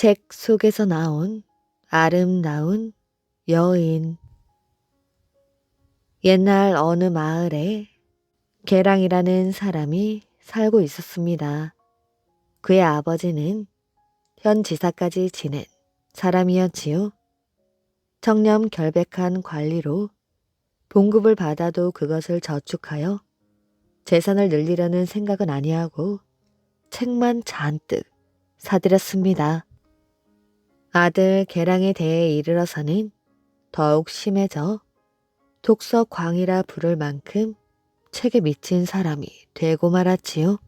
책 속에서 나온 아름다운 여인. 옛날 어느 마을에 계랑이라는 사람이 살고 있었습니다. 그의 아버지는 현 지사까지 지낸 사람이었지요. 청렴 결백한 관리로 봉급을 받아도 그것을 저축하여 재산을 늘리려는 생각은 아니하고 책만 잔뜩 사들였습니다. 아들 계랑에 대해 이르러서는 더욱 심해져 독서광이라 부를 만큼 책에 미친 사람이 되고 말았지요.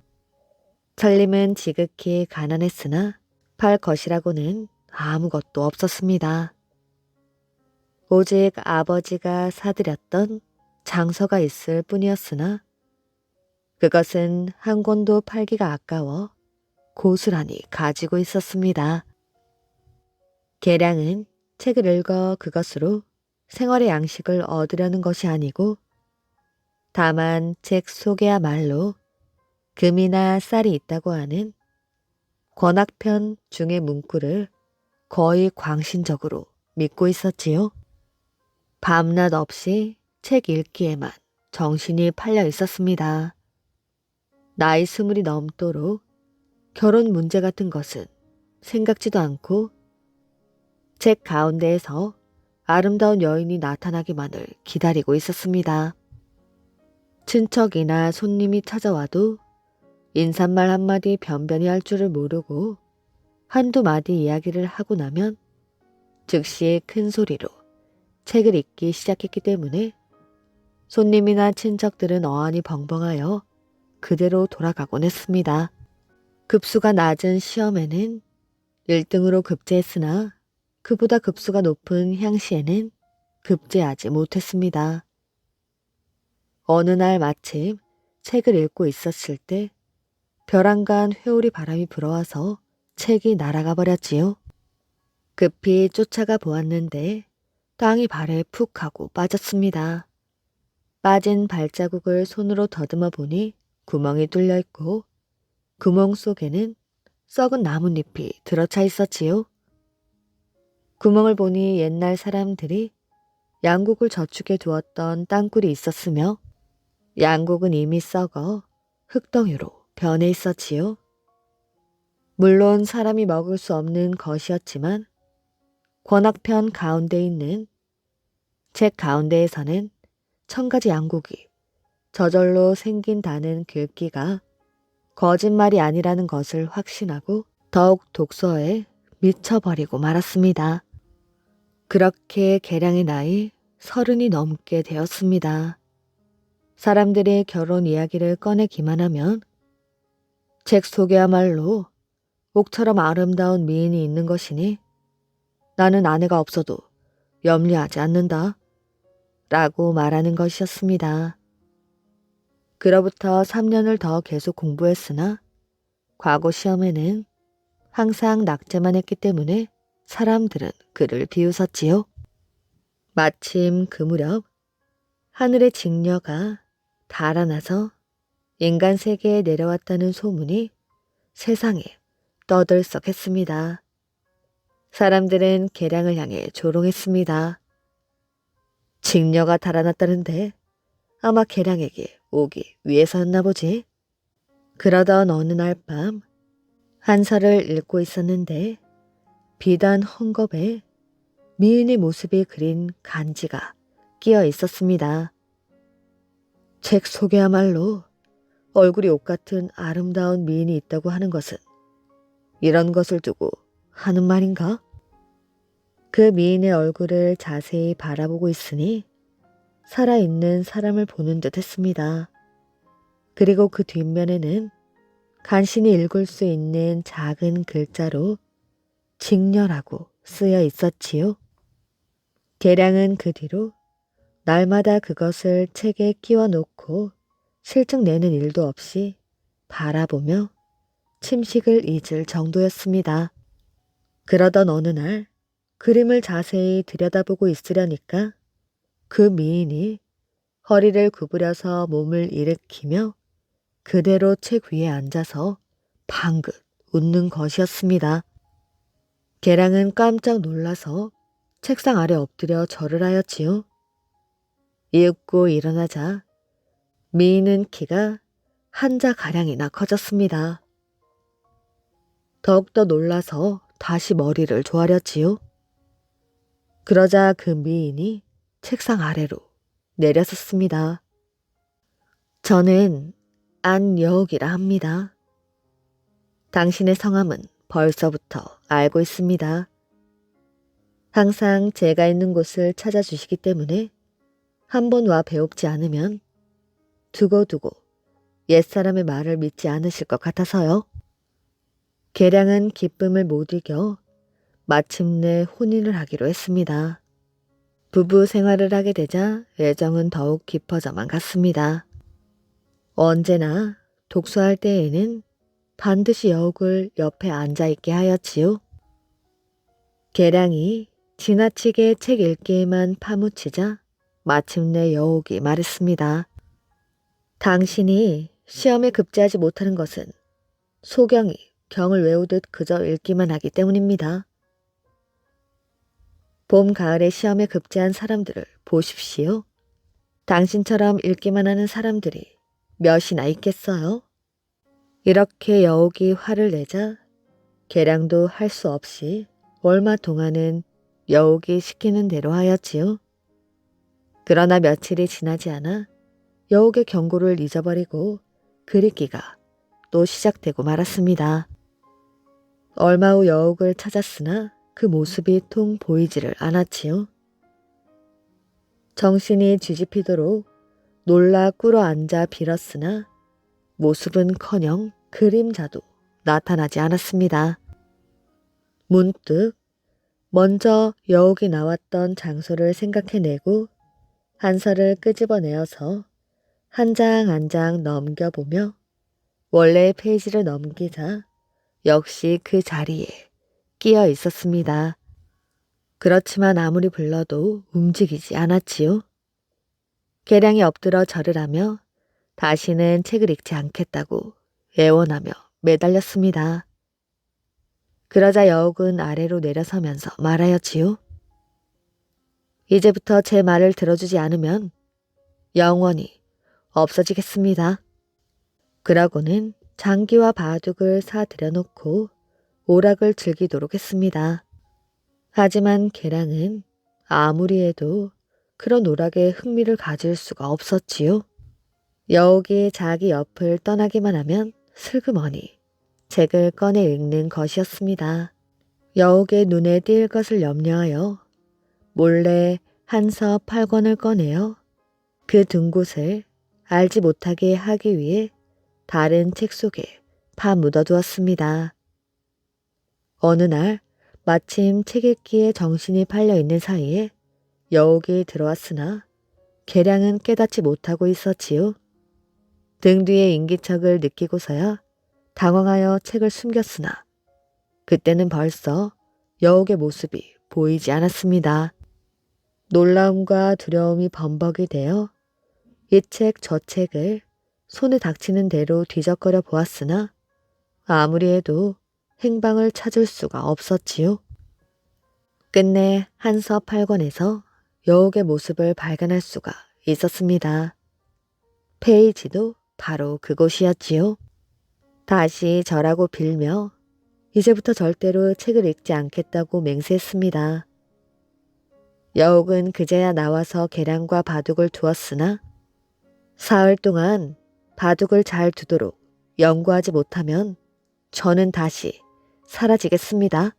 설림은 지극히 가난했으나 팔 것이라고는 아무것도 없었습니다. 오직 아버지가 사들였던 장서가 있을 뿐이었으나 그것은 한 권도 팔기가 아까워 고스란히 가지고 있었습니다. 계량은 책을 읽어 그것으로 생활의 양식을 얻으려는 것이 아니고 다만 책 속에야말로 금이나 쌀이 있다고 하는 권학편 중의 문구를 거의 광신적으로 믿고 있었지요. 밤낮 없이 책 읽기에만 정신이 팔려 있었습니다. 나이 20이 넘도록 결혼 문제 같은 것은 생각지도 않고 책 가운데에서 아름다운 여인이 나타나기만을 기다리고 있었습니다. 친척이나 손님이 찾아와도 인사말 한마디 변변히 할 줄을 모르고 한두 마디 이야기를 하고 나면 즉시 큰 소리로 책을 읽기 시작했기 때문에 손님이나 친척들은 어안이 벙벙하여 그대로 돌아가곤 했습니다. 급수가 낮은 시험에는 1등으로 급제했으나 그보다 급수가 높은 향시에는 급제하지 못했습니다. 어느 날 마침 책을 읽고 있었을 때 벼랑간 회오리 바람이 불어와서 책이 날아가 버렸지요. 급히 쫓아가 보았는데 땅이 발에 푹 하고 빠졌습니다. 빠진 발자국을 손으로 더듬어 보니 구멍이 뚫려 있고 구멍 속에는 썩은 나뭇잎이 들어차 있었지요. 구멍을 보니 옛날 사람들이 양곡을 저축해 두었던 땅굴이 있었으며 양곡은 이미 썩어 흙덩이로 변해 있었지요. 물론 사람이 먹을 수 없는 것이었지만 권학편 가운데 있는 책 가운데에서는 1000가지 양곡이 저절로 생긴다는 글귀가 거짓말이 아니라는 것을 확신하고 더욱 독서에 미쳐버리고 말았습니다. 그렇게 계량의 나이 30이 넘게 되었습니다. 사람들의 결혼 이야기를 꺼내기만 하면 책 속에야말로 옥처럼 아름다운 미인이 있는 것이니 나는 아내가 없어도 염려하지 않는다 라고 말하는 것이었습니다. 그로부터 3년을 더 계속 공부했으나 과거 시험에는 항상 낙제만 했기 때문에 사람들은 그를 비웃었지요. 마침 그 무렵 하늘의 직녀가 달아나서 인간 세계에 내려왔다는 소문이 세상에 떠들썩했습니다. 사람들은 계량을 향해 조롱했습니다. 직녀가 달아났다는데 아마 계량에게 오기 위해서였나 보지. 그러던 어느 날 밤 한서를 읽고 있었는데 비단 헝겊에 미인의 모습이 그린 간지가 끼어 있었습니다. 책 속에야말로 얼굴이 옷 같은 아름다운 미인이 있다고 하는 것은 이런 것을 두고 하는 말인가? 그 미인의 얼굴을 자세히 바라보고 있으니 살아있는 사람을 보는 듯 했습니다. 그리고 그 뒷면에는 간신히 읽을 수 있는 작은 글자로 직녀라고 쓰여 있었지요. 계량은 그 뒤로 날마다 그것을 책에 끼워 놓고 실증 내는 일도 없이 바라보며 침식을 잊을 정도였습니다. 그러던 어느 날 그림을 자세히 들여다보고 있으려니까 그 미인이 허리를 구부려서 몸을 일으키며 그대로 책 위에 앉아서 방긋 웃는 것이었습니다. 계량은 깜짝 놀라서 책상 아래 엎드려 절을 하였지요. 이윽고 일어나자 미인은 키가 한자가량이나 커졌습니다. 더욱더 놀라서 다시 머리를 조아렸지요. 그러자 그 미인이 책상 아래로 내려섰습니다. 저는 안여옥이라 합니다. 당신의 성함은 벌써부터 알고 있습니다. 항상 제가 있는 곳을 찾아주시기 때문에 한 번 와 배웁지 않으면 두고두고 옛사람의 말을 믿지 않으실 것 같아서요. 계량은 기쁨을 못 이겨 마침내 혼인을 하기로 했습니다. 부부 생활을 하게 되자 애정은 더욱 깊어져만 갔습니다. 언제나 독서할 때에는 반드시 여옥을 옆에 앉아있게 하였지요. 계량이 지나치게 책 읽기에만 파묻히자 마침내 여옥이 말했습니다. 당신이 시험에 급제하지 못하는 것은 소경이 경을 외우듯 그저 읽기만 하기 때문입니다. 봄, 가을에 시험에 급제한 사람들을 보십시오. 당신처럼 읽기만 하는 사람들이 몇이나 있겠어요? 이렇게 여옥이 화를 내자 계량도 할 수 없이 얼마 동안은 여옥이 시키는 대로 하였지요. 그러나 며칠이 지나지 않아 여옥의 경고를 잊어버리고 그리기가 또 시작되고 말았습니다. 얼마 후 여옥을 찾았으나 그 모습이 통 보이지를 않았지요. 정신이 뒤집히도록 놀라 꿇어 앉아 빌었으나 모습은커녕 그림자도 나타나지 않았습니다. 문득 먼저 여옥이 나왔던 장소를 생각해내고 한서를 끄집어내어서 한 장 한 장 넘겨보며 원래의 페이지를 넘기자 역시 그 자리에 끼어 있었습니다. 그렇지만 아무리 불러도 움직이지 않았지요. 계량이 엎드려 절을 하며 다시는 책을 읽지 않겠다고 애원하며 매달렸습니다. 그러자 여옥은 아래로 내려서면서 말하였지요. 이제부터 제 말을 들어주지 않으면 영원히 없어지겠습니다. 그러고는 장기와 바둑을 사들여놓고 오락을 즐기도록 했습니다. 하지만 계량은 아무리 해도 그런 오락에 흥미를 가질 수가 없었지요. 여옥이 자기 옆을 떠나기만 하면 슬그머니 책을 꺼내 읽는 것이었습니다. 여옥의 눈에 띌 것을 염려하여 몰래 한서 8권을 꺼내어 그 둔 곳을 알지 못하게 하기 위해 다른 책 속에 파묻어 두었습니다. 어느 날 마침 책 읽기에 정신이 팔려 있는 사이에 여옥이 들어왔으나 계량은 깨닫지 못하고 있었지요. 등 뒤에 인기척을 느끼고서야 당황하여 책을 숨겼으나 그때는 벌써 여옥의 모습이 보이지 않았습니다. 놀라움과 두려움이 범벅이 되어 이 책 저 책을 손에 닥치는 대로 뒤적거려 보았으나 아무리 해도 행방을 찾을 수가 없었지요. 끝내 한서 8권에서 여옥의 모습을 발견할 수가 있었습니다. 페이지도 바로 그곳이었지요. 다시 절하고 빌며 이제부터 절대로 책을 읽지 않겠다고 맹세했습니다. 여옥은 그제야 나와서 계량과 바둑을 두었으나 사흘 동안 바둑을 잘 두도록 연구하지 못하면 저는 다시 사라지겠습니다.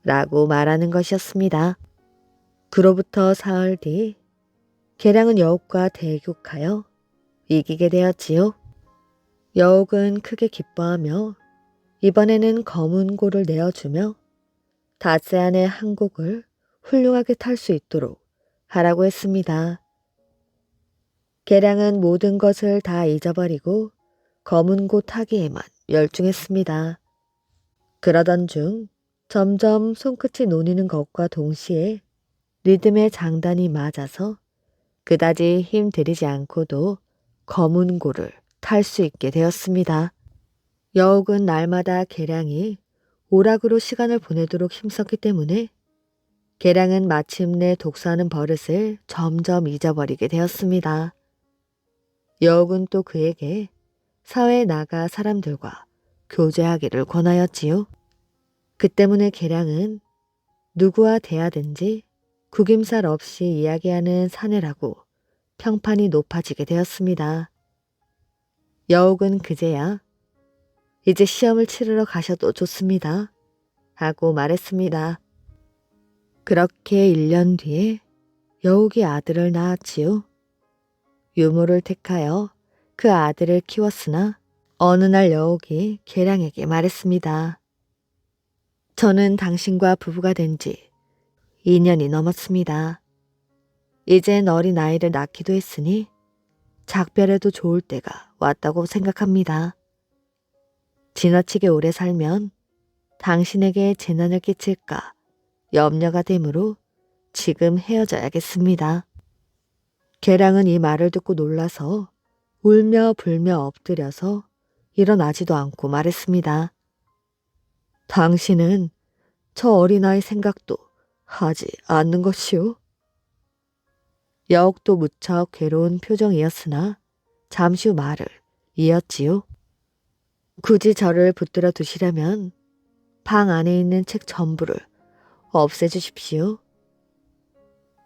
라고 말하는 것이었습니다. 그로부터 사흘 뒤 계량은 여옥과 대격하여 이기게 되었지요. 여옥은 크게 기뻐하며 이번에는 검은고를 내어주며 닷새 안에 한 곡을 훌륭하게 탈 수 있도록 하라고 했습니다. 계량은 모든 것을 다 잊어버리고 검은고 타기에만 열중했습니다. 그러던 중 점점 손끝이 놓이는 것과 동시에 리듬의 장단이 맞아서 그다지 힘 들이지 않고도 검은고를 탈 수 있게 되었습니다. 여옥은 날마다 계량이 오락으로 시간을 보내도록 힘썼기 때문에 계량은 마침내 독서하는 버릇을 점점 잊어버리게 되었습니다. 여옥은 또 그에게 사회에 나가 사람들과 교제하기를 권하였지요. 그 때문에 계량은 누구와 대하든지 구김살 없이 이야기하는 사내라고 평판이 높아지게 되었습니다. 여옥은 그제야 이제 시험을 치르러 가셔도 좋습니다 하고 말했습니다. 그렇게 1년 뒤에 여옥이 아들을 낳았지요. 유모를 택하여 그 아들을 키웠으나 어느 날 여옥이 계량에게 말했습니다. 저는 당신과 부부가 된 지 2년이 넘었습니다. 이젠 어린 아이를 낳기도 했으니 작별해도 좋을 때가 왔다고 생각합니다. 지나치게 오래 살면 당신에게 재난을 끼칠까 염려가 되므로 지금 헤어져야겠습니다. 계량은 이 말을 듣고 놀라서 울며 불며 엎드려서 일어나지도 않고 말했습니다. 당신은 저 어린아이 생각도 하지 않는 것이오. 여옥도 무척 괴로운 표정이었으나 잠시 후 말을 이었지요. 굳이 저를 붙들어 두시려면 방 안에 있는 책 전부를 없애주십시오.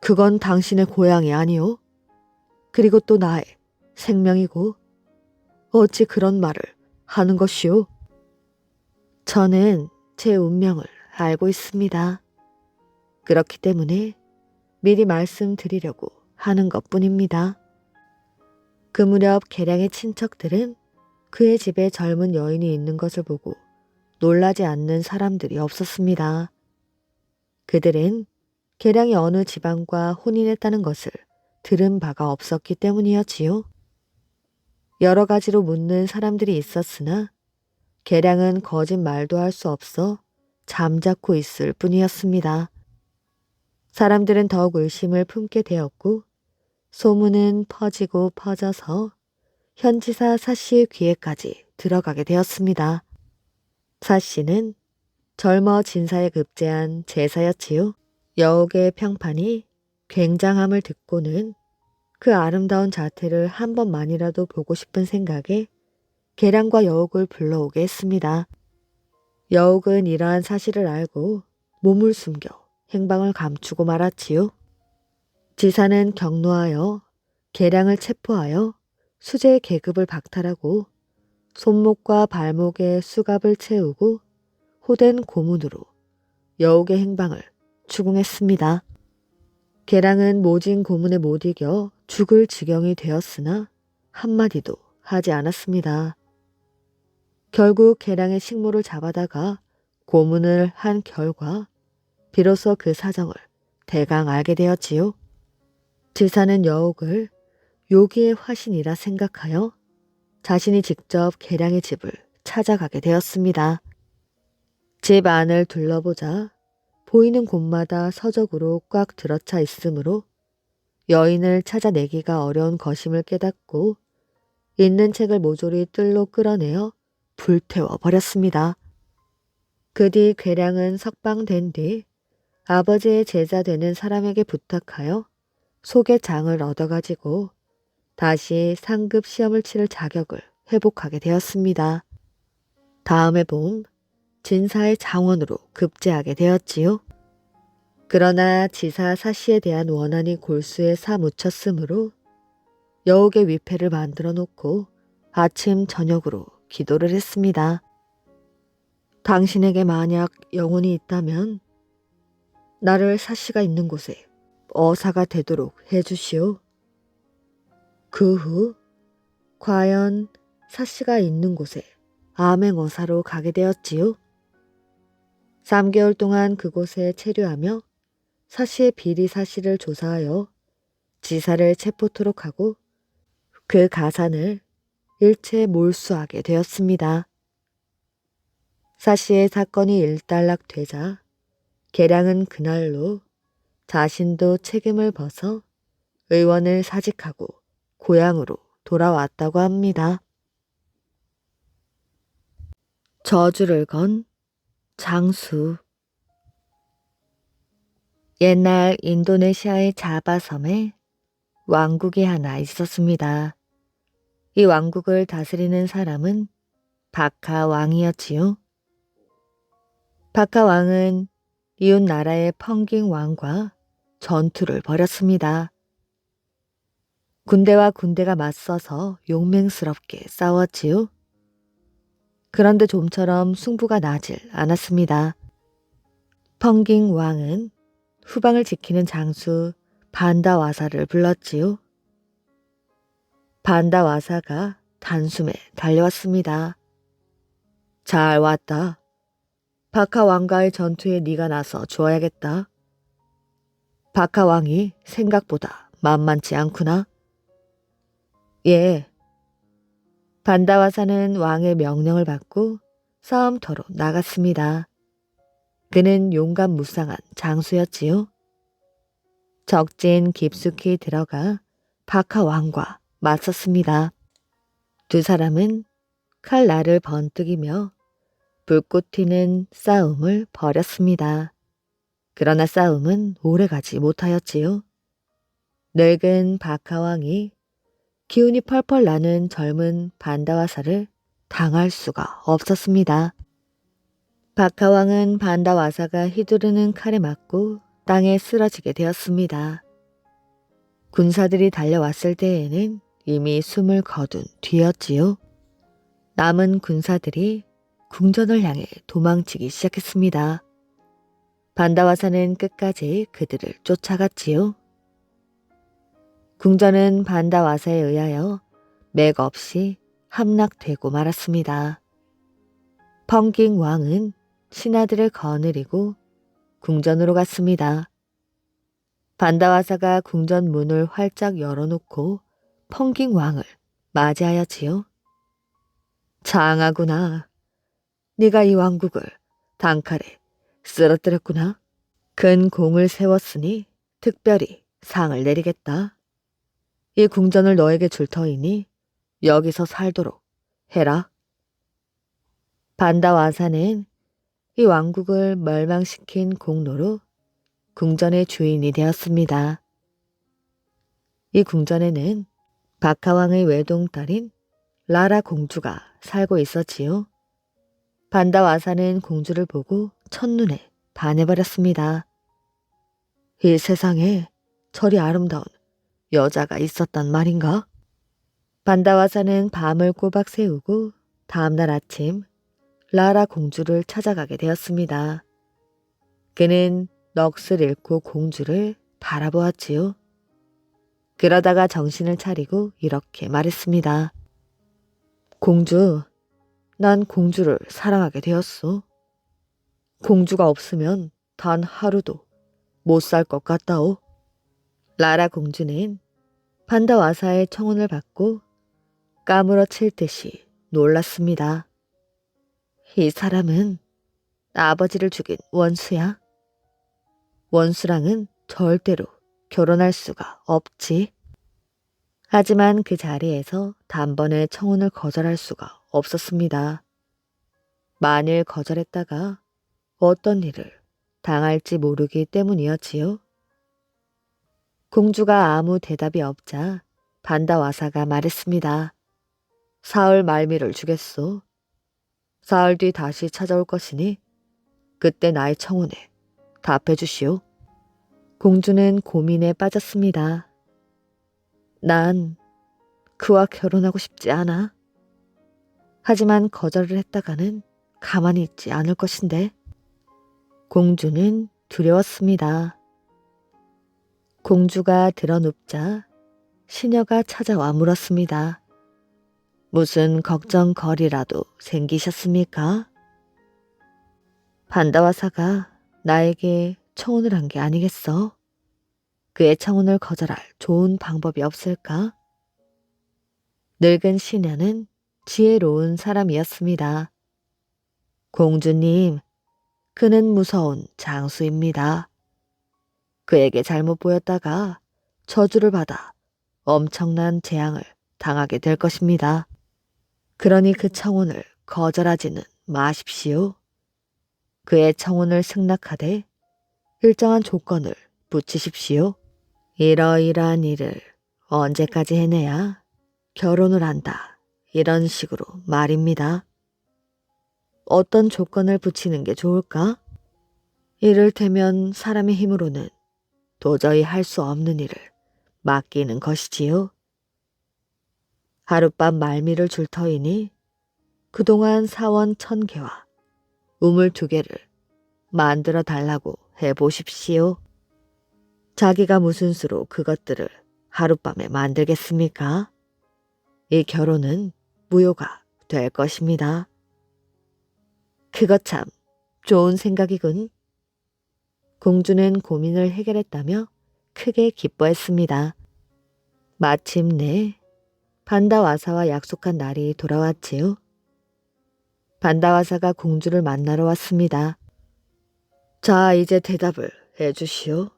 그건 당신의 고향이 아니오. 그리고 또 나의 생명이고 어찌 그런 말을 하는 것이오. 저는 제 운명을 알고 있습니다. 그렇기 때문에 미리 말씀드리려고 하는 것뿐입니다. 그 무렵 계량의 친척들은 그의 집에 젊은 여인이 있는 것을 보고 놀라지 않는 사람들이 없었습니다. 그들은 계량이 어느 지방과 혼인했다는 것을 들은 바가 없었기 때문이었지요. 여러 가지로 묻는 사람들이 있었으나 계량은 거짓말도 할 수 없어 잠자코 있을 뿐이었습니다. 사람들은 더욱 의심을 품게 되었고 소문은 퍼지고 퍼져서 현지사 사씨의 귀에까지 들어가게 되었습니다. 사씨는 젊어진 사에 급제한 제사였지요. 여옥의 평판이 굉장함을 듣고는 그 아름다운 자태를 한 번만이라도 보고 싶은 생각에 계량과 여옥을 불러오게 했습니다. 여옥은 이러한 사실을 알고 몸을 숨겨 행방을 감추고 말았지요. 지사는 경노하여 계량을 체포하여 수재 계급을 박탈하고 손목과 발목에 수갑을 채우고 호된 고문으로 여옥의 행방을 추궁했습니다. 계량은 모진 고문에 못 이겨 죽을 지경이 되었으나 한마디도 하지 않았습니다. 결국 계량의 식모를 잡아다가 고문을 한 결과 비로소 그 사정을 대강 알게 되었지요. 지사는 여옥을 요기의 화신이라 생각하여 자신이 직접 계량의 집을 찾아가게 되었습니다. 집 안을 둘러보자 보이는 곳마다 서적으로 꽉 들어차 있으므로 여인을 찾아내기가 어려운 것임을 깨닫고 있는 책을 모조리 뜰로 끌어내어 불태워 버렸습니다. 그 뒤 괴량은 석방된 뒤 아버지의 제자 되는 사람에게 부탁하여 속의 장을 얻어가지고 다시 상급 시험을 치를 자격을 회복하게 되었습니다. 다음해 봄 진사의 장원으로 급제하게 되었지요. 그러나 지사 사씨에 대한 원한이 골수에 사묻혔으므로 여옥의 위패를 만들어 놓고 아침 저녁으로 기도를 했습니다. 당신에게 만약 영혼이 있다면 나를 사씨가 있는 곳에 어사가 되도록 해주시오. 그 후 과연 사씨가 있는 곳에 암행어사로 가게 되었지요. 3개월 동안 그곳에 체류하며 사씨의 비리 사실을 조사하여 지사를 체포토록 하고 그 가산을 일체 몰수하게 되었습니다. 사씨의 사건이 일단락되자 계량은 그날로 자신도 책임을 벗어 의원을 사직하고 고향으로 돌아왔다고 합니다. 저주를 건 장수. 옛날 인도네시아의 자바섬에 왕국이 하나 있었습니다. 이 왕국을 다스리는 사람은 바카 왕이었지요. 바카 왕은 이웃 나라의 펑깅 왕과 전투를 벌였습니다. 군대와 군대가 맞서서 용맹스럽게 싸웠지요. 그런데 좀처럼 승부가 나질 않았습니다. 펑깅 왕은 후방을 지키는 장수 반다와사를 불렀지요. 반다와사가 단숨에 달려왔습니다. 잘 왔다. 바카 왕과의 전투에 네가 나서 주어야겠다. 바카 왕이 생각보다 만만치 않구나. 예. 반다와사는 왕의 명령을 받고 싸움터로 나갔습니다. 그는 용감무쌍한 장수였지요. 적진 깊숙이 들어가 바카 왕과 맞섰습니다. 두 사람은 칼날을 번뜩이며 불꽃 튀는 싸움을 벌였습니다. 그러나 싸움은 오래가지 못하였지요. 늙은 바카 왕이 기운이 펄펄 나는 젊은 반다와사를 당할 수가 없었습니다. 바카 왕은 반다와사가 휘두르는 칼에 맞고 땅에 쓰러지게 되었습니다. 군사들이 달려왔을 때에는 이미 숨을 거둔 뒤였지요. 남은 군사들이 궁전을 향해 도망치기 시작했습니다. 반다와사는 끝까지 그들을 쫓아갔지요. 궁전은 반다와사에 의하여 맥없이 함락되고 말았습니다. 펑깅 왕은 신하들을 거느리고 궁전으로 갔습니다. 반다와사가 궁전 문을 활짝 열어놓고 펑깅 왕을 맞이하였지요. 장하구나. 네가 이 왕국을 단칼에 쓰러뜨렸구나. 큰 공을 세웠으니 특별히 상을 내리겠다. 이 궁전을 너에게 줄 터이니 여기서 살도록 해라. 반다와사는 이 왕국을 멸망시킨 공로로 궁전의 주인이 되었습니다. 이 궁전에는 바카왕의 외동딸인 라라 공주가 살고 있었지요. 반다와사는 공주를 보고 첫눈에 반해버렸습니다. 이 세상에 저리 아름다운 여자가 있었단 말인가? 반다와사는 밤을 꼬박 새우고 다음날 아침 라라 공주를 찾아가게 되었습니다. 그는 넋을 잃고 공주를 바라보았지요. 그러다가 정신을 차리고 이렇게 말했습니다. 공주, 난 공주를 사랑하게 되었소. 공주가 없으면 단 하루도 못 살 것 같다오. 라라 공주는 반다와사의 청혼을 받고 까무러칠 듯이 놀랐습니다. 이 사람은 아버지를 죽인 원수야. 원수랑은 절대로 결혼할 수가 없지. 하지만 그 자리에서 단번에 청혼을 거절할 수가 없었습니다. 만일 거절했다가 어떤 일을 당할지 모르기 때문이었지요. 공주가 아무 대답이 없자 반다와사가 말했습니다. 사흘 말미를 주겠소. 사흘 뒤 다시 찾아올 것이니 그때 나의 청혼에 답해 주시오. 공주는 고민에 빠졌습니다. 난 그와 결혼하고 싶지 않아. 하지만 거절을 했다가는 가만히 있지 않을 것인데. 공주는 두려웠습니다. 공주가 드러눕자 시녀가 찾아와 물었습니다. 무슨 걱정거리라도 생기셨습니까? 반다와사가 나에게 청혼을 한 게 아니겠어? 그의 청혼을 거절할 좋은 방법이 없을까? 늙은 시녀는 지혜로운 사람이었습니다. 공주님, 그는 무서운 장수입니다. 그에게 잘못 보였다가 저주를 받아 엄청난 재앙을 당하게 될 것입니다. 그러니 그 청혼을 거절하지는 마십시오. 그의 청혼을 승낙하되 일정한 조건을 붙이십시오. 이러이러한 일을 언제까지 해내야 결혼을 한다. 이런 식으로 말입니다. 어떤 조건을 붙이는 게 좋을까? 이를테면 사람의 힘으로는 도저히 할 수 없는 일을 맡기는 것이지요. 하룻밤 말미를 줄 터이니 그동안 사원 1000개와 우물 2개를 만들어 달라고 해보십시오. 자기가 무슨 수로 그것들을 하룻밤에 만들겠습니까? 이 결혼은 무효가 될 것입니다. 그것 참 좋은 생각이군. 공주는 고민을 해결했다며 크게 기뻐했습니다. 마침내 반다와사와 약속한 날이 돌아왔지요. 반다와사가 공주를 만나러 왔습니다. 자, 이제 대답을 해주시오.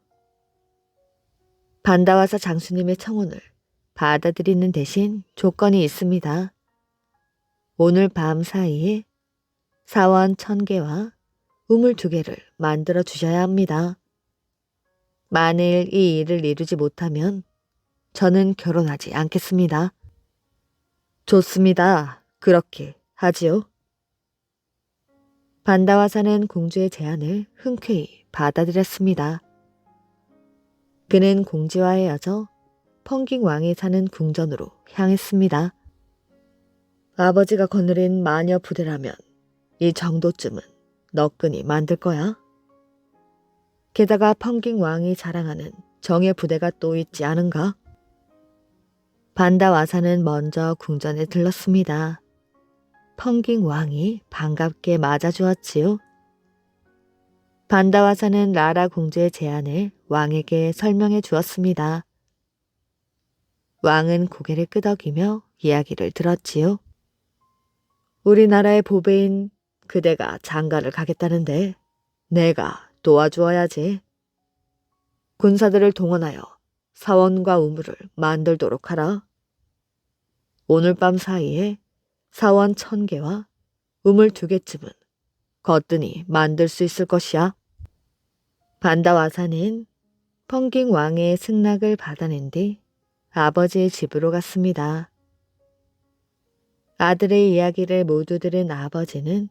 반다와사 장수님의 청혼을 받아들이는 대신 조건이 있습니다. 오늘 밤 사이에 사원 1000개와 우물 2개를 만들어 주셔야 합니다. 만일 이 일을 이루지 못하면 저는 결혼하지 않겠습니다. 좋습니다. 그렇게 하지요. 반다와사는 공주의 제안을 흔쾌히 받아들였습니다. 그는 공주와 헤어져 펑깅 왕이 사는 궁전으로 향했습니다. 아버지가 거느린 마녀 부대라면 이 정도쯤은 너끈히 만들 거야. 게다가 펑깅 왕이 자랑하는 정예 부대가 또 있지 않은가? 반다와사는 먼저 궁전에 들렀습니다. 펑깅 왕이 반갑게 맞아주었지요. 반다와사는 라라 공주의 제안을 왕에게 설명해 주었습니다. 왕은 고개를 끄덕이며 이야기를 들었지요. 우리나라의 보배인 그대가 장가를 가겠다는데 내가 도와주어야지. 군사들을 동원하여 사원과 우물을 만들도록 하라. 오늘 밤 사이에 사원 1000개와 우물 2개쯤은 거뜬히 만들 수 있을 것이야. 반다와사는 펑깅 왕의 승낙을 받아낸 뒤 아버지의 집으로 갔습니다. 아들의 이야기를 모두 들은 아버지는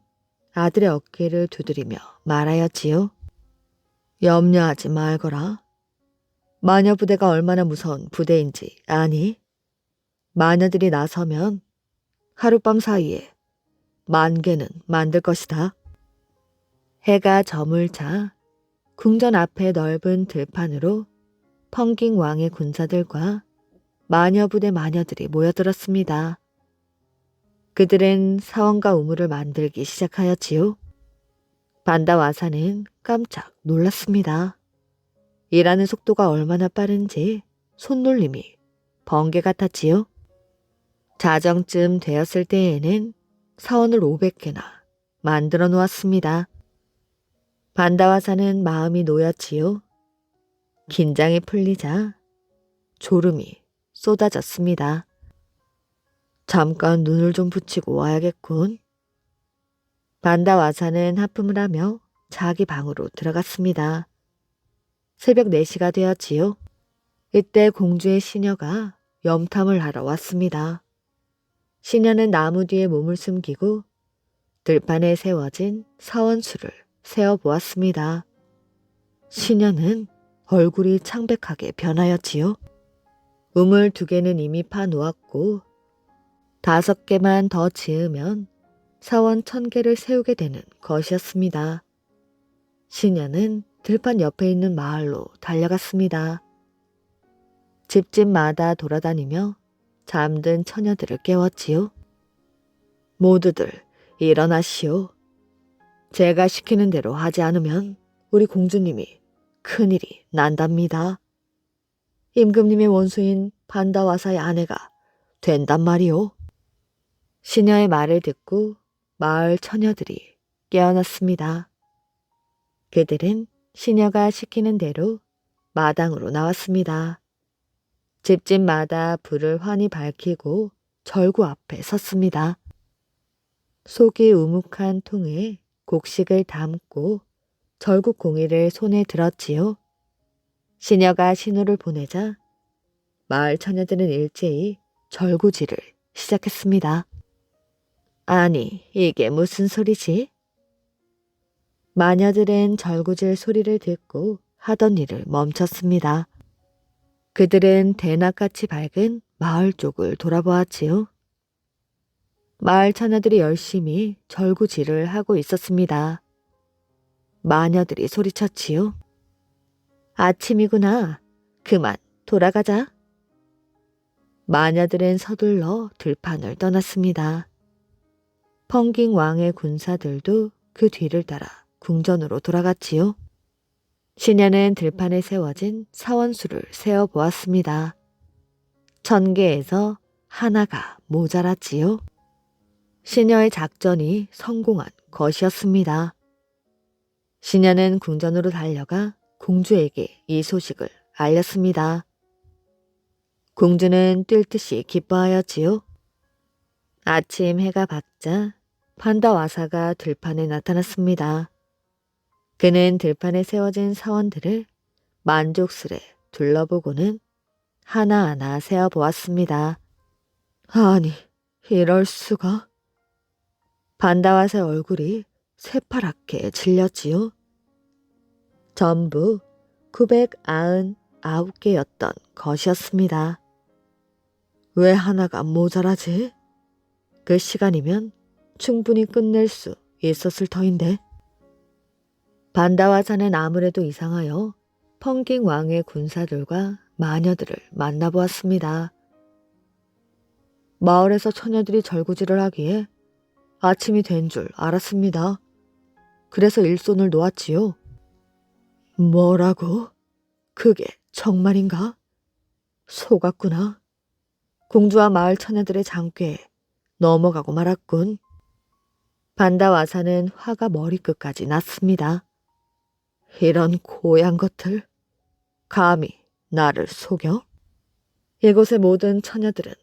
아들의 어깨를 두드리며 말하였지요. 염려하지 말거라. 마녀 부대가 얼마나 무서운 부대인지 아니? 마녀들이 나서면 하룻밤 사이에 10,000개는 만들 것이다. 해가 저물자 궁전 앞에 넓은 들판으로 펑깅 왕의 군사들과 마녀 부대 마녀들이 모여들었습니다. 그들은 사원과 우물을 만들기 시작하였지요. 반다와사는 깜짝 놀랐습니다. 일하는 속도가 얼마나 빠른지 손놀림이 번개 같았지요. 자정쯤 되었을 때에는 사원을 500개나 만들어 놓았습니다. 반다와사는 마음이 놓였지요. 긴장이 풀리자 졸음이 쏟아졌습니다. 잠깐 눈을 좀 붙이고 와야겠군. 반다와사는 하품을 하며 자기 방으로 들어갔습니다. 새벽 4시가 되었지요. 이때 공주의 시녀가 염탐을 하러 왔습니다. 시녀는 나무 뒤에 몸을 숨기고 들판에 세워진 사원수를 세어보았습니다. 시녀는 얼굴이 창백하게 변하였지요. 우물 2개는 이미 파놓았고 5개만 더 지으면 사원 1000개를 세우게 되는 것이었습니다. 시녀는 들판 옆에 있는 마을로 달려갔습니다. 집집마다 돌아다니며 잠든 처녀들을 깨웠지요. 모두들 일어나시오. 제가 시키는 대로 하지 않으면 우리 공주님이 큰일이 난답니다. 임금님의 원수인 반다와사의 아내가 된단 말이오. 시녀의 말을 듣고 마을 처녀들이 깨어났습니다. 그들은 시녀가 시키는 대로 마당으로 나왔습니다. 집집마다 불을 환히 밝히고 절구 앞에 섰습니다. 속이 우묵한 통에 곡식을 담고 절국 공의를 손에 들었지요. 시녀가 신호를 보내자 마을 처녀들은 일제히 절구질을 시작했습니다. 아니, 이게 무슨 소리지? 마녀들은 절구질 소리를 듣고 하던 일을 멈췄습니다. 그들은 대낮같이 밝은 마을 쪽을 돌아보았지요. 마을 처녀들이 열심히 절구질을 하고 있었습니다. 마녀들이 소리쳤지요. 아침이구나. 그만 돌아가자. 마녀들은 서둘러 들판을 떠났습니다. 펑깅 왕의 군사들도 그 뒤를 따라 궁전으로 돌아갔지요. 시녀는 들판에 세워진 사원수를 세어보았습니다. 1000개에서 하나가 모자랐지요. 시녀의 작전이 성공한 것이었습니다. 시녀는 궁전으로 달려가 공주에게 이 소식을 알렸습니다. 공주는 뛸 듯이 기뻐하였지요. 아침 해가 밝자 판다와사가 들판에 나타났습니다. 그는 들판에 세워진 사원들을 만족스레 둘러보고는 하나하나 세어보았습니다. 아니, 이럴 수가. 판다와사의 얼굴이 새파랗게 질렸지요. 전부 999개였던 것이었습니다. 왜 하나가 모자라지? 그 시간이면 충분히 끝낼 수 있었을 터인데. 반다와사는 아무래도 이상하여 펑깅 왕의 군사들과 마녀들을 만나보았습니다. 마을에서 처녀들이 절구질을 하기에 아침이 된 줄 알았습니다. 그래서 일손을 놓았지요. 뭐라고? 그게 정말인가? 속았구나. 공주와 마을 처녀들의 장꾀에 넘어가고 말았군. 반다와사는 화가 머리끝까지 났습니다. 이런 고얀 것들, 감히 나를 속여? 이곳의 모든 처녀들은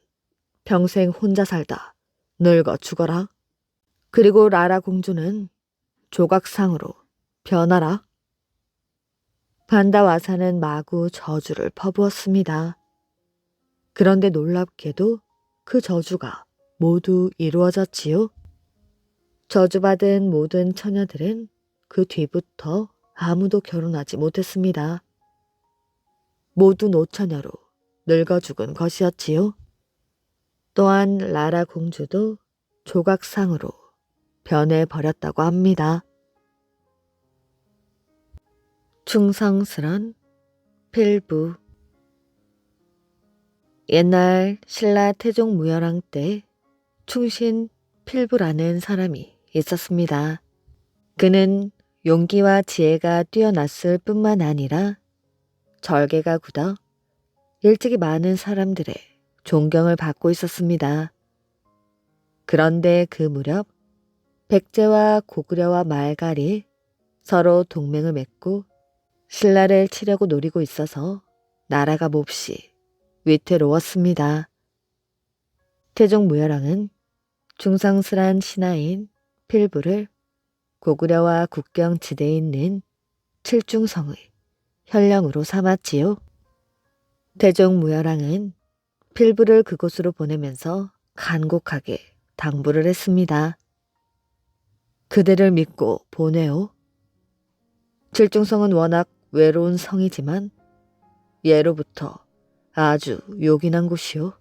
평생 혼자 살다 늙어 죽어라. 그리고 라라 공주는 조각상으로 변하라. 반다와사는 마구 저주를 퍼부었습니다. 그런데 놀랍게도 그 저주가 모두 이루어졌지요. 저주받은 모든 처녀들은 그 뒤부터 아무도 결혼하지 못했습니다. 모두 노처녀로 늙어 죽은 것이었지요. 또한 라라 공주도 조각상으로 변해버렸다고 합니다. 충성스런 필부. 옛날 신라 태종 무열왕 때 충신 필부라는 사람이 있었습니다. 그는 용기와 지혜가 뛰어났을 뿐만 아니라 절개가 굳어 일찍이 많은 사람들의 존경을 받고 있었습니다. 그런데 그 무렵 백제와 고구려와 말갈이 서로 동맹을 맺고 신라를 치려고 노리고 있어서 나라가 몹시 위태로웠습니다. 태종 무열왕은 중상스란 신하인 필부를 고구려와 국경 지대에 있는 칠중성의 현령으로 삼았지요. 태종 무열왕은 필부를 그곳으로 보내면서 간곡하게 당부를 했습니다. 그대를 믿고 보내오. 칠중성은 워낙 외로운 성이지만 예로부터 아주 요긴한 곳이오.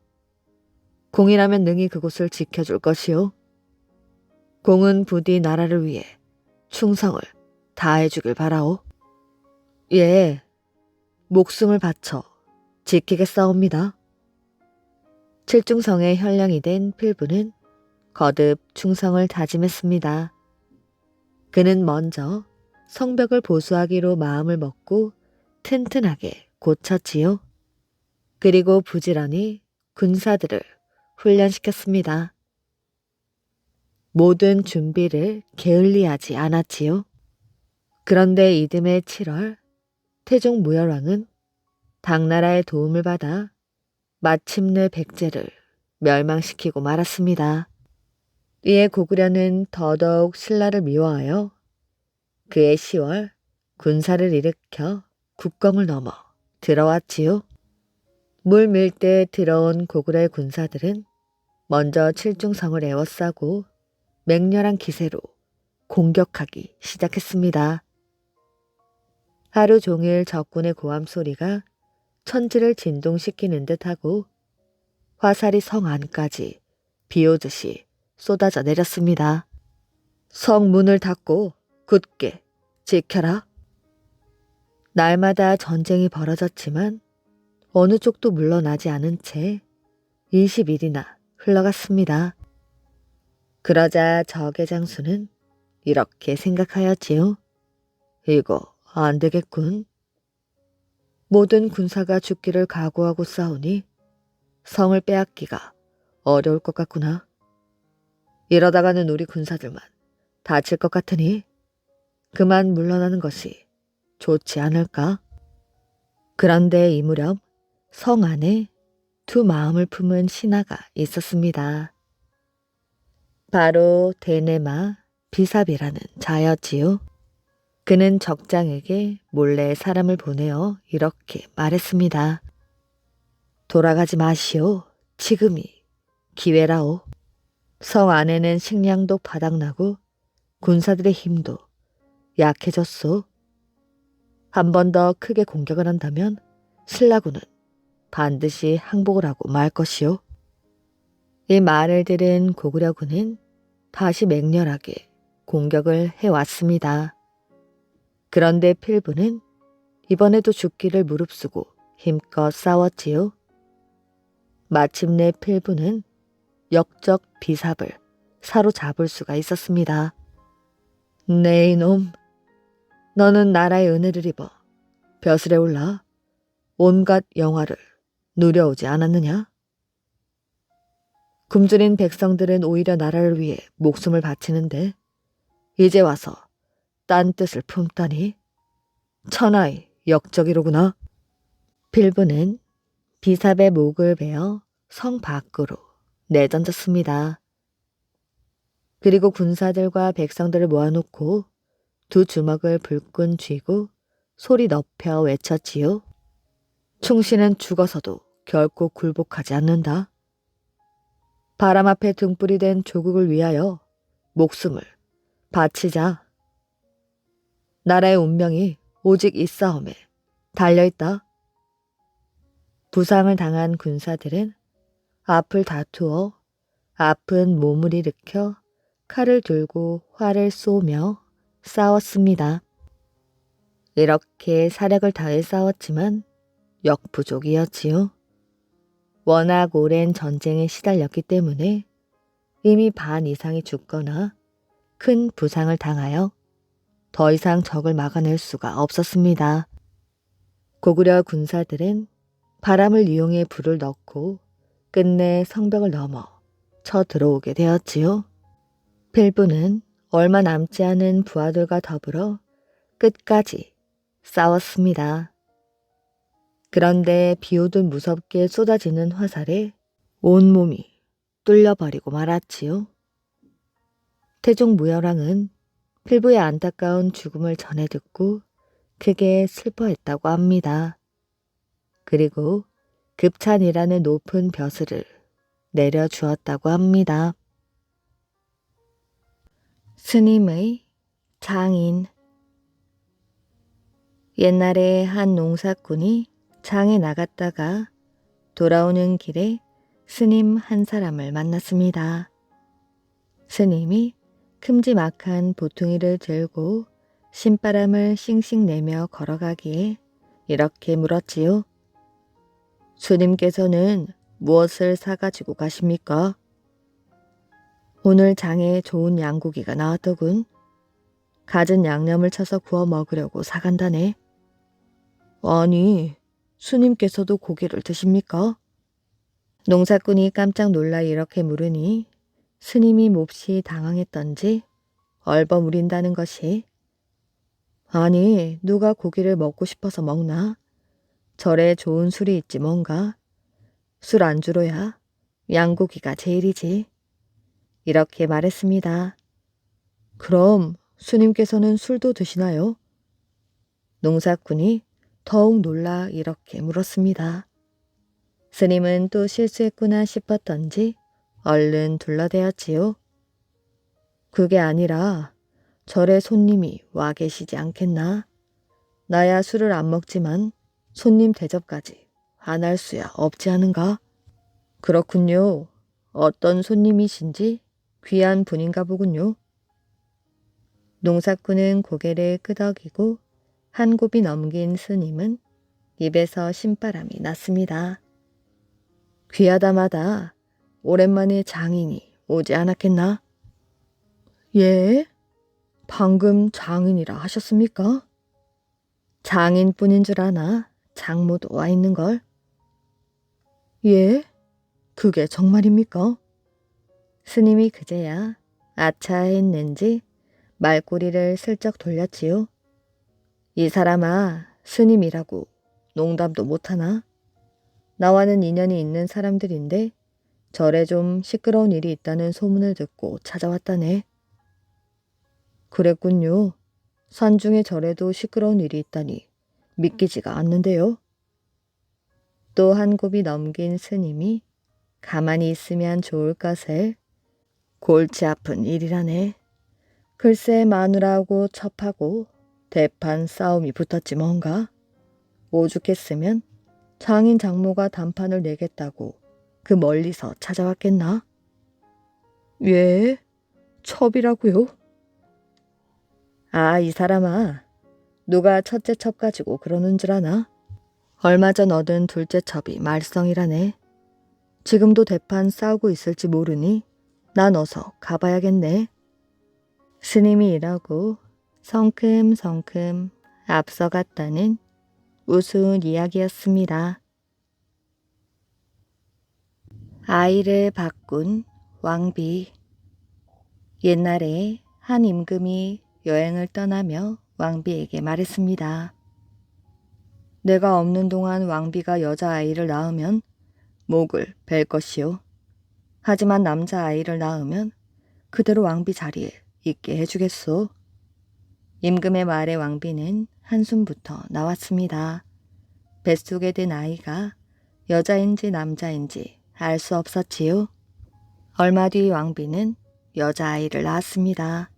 공이라면 능히 그곳을 지켜줄 것이오. 공은 부디 나라를 위해 충성을 다해주길 바라오. 예, 목숨을 바쳐 지키겠사옵니다. 칠중성의 현령이 된 필부는 거듭 충성을 다짐했습니다. 그는 먼저 성벽을 보수하기로 마음을 먹고 튼튼하게 고쳤지요. 그리고 부지런히 군사들을 훈련시켰습니다. 모든 준비를 게을리하지 않았지요. 그런데 이듬해 7월 태종 무열왕은 당나라의 도움을 받아 마침내 백제를 멸망시키고 말았습니다. 이에 고구려는 더더욱 신라를 미워하여 그해 10월 군사를 일으켜 국경을 넘어 들어왔지요. 물 밀 때 들어온 고구려의 군사들은 먼저 칠중성을 에워싸고 맹렬한 기세로 공격하기 시작했습니다. 하루 종일 적군의 고함 소리가 천지를 진동시키는 듯하고 화살이 성 안까지 비오듯이 쏟아져 내렸습니다. 성 문을 닫고 굳게 지켜라. 날마다 전쟁이 벌어졌지만 어느 쪽도 물러나지 않은 채 20일이나 흘러갔습니다. 그러자 적의 장수는 이렇게 생각하였지요. 이거 안 되겠군. 모든 군사가 죽기를 각오하고 싸우니 성을 빼앗기가 어려울 것 같구나. 이러다가는 우리 군사들만 다칠 것 같으니 그만 물러나는 것이 좋지 않을까? 그런데 이 무렵 성 안에 두 마음을 품은 신하가 있었습니다. 바로 데네마 비삽이라는 자였지요. 그는 적장에게 몰래 사람을 보내어 이렇게 말했습니다. 돌아가지 마시오. 지금이 기회라오. 성 안에는 식량도 바닥나고 군사들의 힘도 약해졌소. 한 번 더 크게 공격을 한다면 신라군은 반드시 항복을 하고 말 것이오. 이 말을 들은 고구려군은 다시 맹렬하게 공격을 해왔습니다. 그런데 필부는 이번에도 죽기를 무릅쓰고 힘껏 싸웠지요. 마침내 필부는 역적 비삽을 사로잡을 수가 있었습니다. 네 이놈, 너는 나라의 은혜를 입어 벼슬에 올라 온갖 영화를 누려오지 않았느냐? 굶주린 백성들은 오히려 나라를 위해 목숨을 바치는데 이제 와서 딴 뜻을 품다니 천하의 역적이로구나. 필부는 비삽의 목을 베어 성 밖으로 내던졌습니다. 그리고 군사들과 백성들을 모아놓고 두 주먹을 불끈 쥐고 소리 높여 외쳤지요. 충신은 죽어서도 결코 굴복하지 않는다. 바람 앞에 등불이 된 조국을 위하여 목숨을 바치자. 나라의 운명이 오직 이 싸움에 달려있다. 부상을 당한 군사들은 앞을 다투어 아픈 몸을 일으켜 칼을 들고 활을 쏘며 싸웠습니다. 이렇게 사력을 다해 싸웠지만 역부족이었지요. 워낙 오랜 전쟁에 시달렸기 때문에 이미 반 이상이 죽거나 큰 부상을 당하여 더 이상 적을 막아낼 수가 없었습니다. 고구려 군사들은 바람을 이용해 불을 넣고 끝내 성벽을 넘어 쳐들어오게 되었지요. 필부는 얼마 남지 않은 부하들과 더불어 끝까지 싸웠습니다. 그런데 비오듯 무섭게 쏟아지는 화살에 온몸이 뚫려버리고 말았지요. 태종 무열왕은 필부의 안타까운 죽음을 전해 듣고 크게 슬퍼했다고 합니다. 그리고 급찬이라는 높은 벼슬을 내려주었다고 합니다. 스님의 장인. 옛날에 한 농사꾼이 장에 나갔다가 돌아오는 길에 스님 한 사람을 만났습니다. 스님이 큼지막한 보퉁이를 들고 신바람을 싱싱 내며 걸어가기에 이렇게 물었지요. 스님께서는 무엇을 사가지고 가십니까? 오늘 장에 좋은 양고기가 나왔더군. 갖은 양념을 쳐서 구워 먹으려고 사간다네. 아니, 스님께서도 고기를 드십니까? 농사꾼이 깜짝 놀라 이렇게 물으니 스님이 몹시 당황했던지 얼버무린다는 것이. 아니, 누가 고기를 먹고 싶어서 먹나? 절에 좋은 술이 있지 뭔가. 술 안주로야 양고기가 제일이지. 이렇게 말했습니다. 그럼 스님께서는 술도 드시나요? 농사꾼이 더욱 놀라 이렇게 물었습니다. 스님은 또 실수했구나 싶었던지 얼른 둘러대었지요. 그게 아니라 절에 손님이 와 계시지 않겠나? 나야 술을 안 먹지만 손님 대접까지 안 할 수야 없지 않은가? 그렇군요. 어떤 손님이신지 귀한 분인가 보군요. 농사꾼은 고개를 끄덕이고 한 곱이 넘긴 스님은 입에서 신바람이 났습니다. 귀하다마다 오랜만에 장인이 오지 않았겠나? 예? 방금 장인이라 하셨습니까? 장인뿐인 줄 아나 장모도 와 있는걸. 예? 그게 정말입니까? 스님이 그제야 아차 했는지 말꼬리를 슬쩍 돌렸지요. 이 사람아, 스님이라고 농담도 못하나? 나와는 인연이 있는 사람들인데 절에 좀 시끄러운 일이 있다는 소문을 듣고 찾아왔다네. 그랬군요. 산중의 절에도 시끄러운 일이 있다니 믿기지가 않는데요. 또 한 곱이 넘긴 스님이 가만히 있으면 좋을 것을 골치 아픈 일이라네. 글쎄 마누라하고 첩하고 대판 싸움이 붙었지 뭔가. 오죽했으면 장인 장모가 단판을 내겠다고 그 멀리서 찾아왔겠나? 예, 첩이라고요? 아, 이 사람아. 누가 첫째 첩 가지고 그러는 줄 아나? 얼마 전 얻은 둘째 첩이 말썽이라네. 지금도 대판 싸우고 있을지 모르니 난 어서 가봐야겠네. 스님이 일하고 성큼성큼 앞서갔다는 우스운 이야기였습니다. 아이를 바꾼 왕비. 옛날에 한 임금이 여행을 떠나며 왕비에게 말했습니다. 내가 없는 동안 왕비가 여자아이를 낳으면 목을 벨 것이요. 하지만 남자아이를 낳으면 그대로 왕비 자리에 있게 해주겠소. 임금의 말에 왕비는 한숨부터 나왔습니다. 뱃속에 든 아이가 여자인지 남자인지 알 수 없었지요. 얼마 뒤 왕비는 여자아이를 낳았습니다.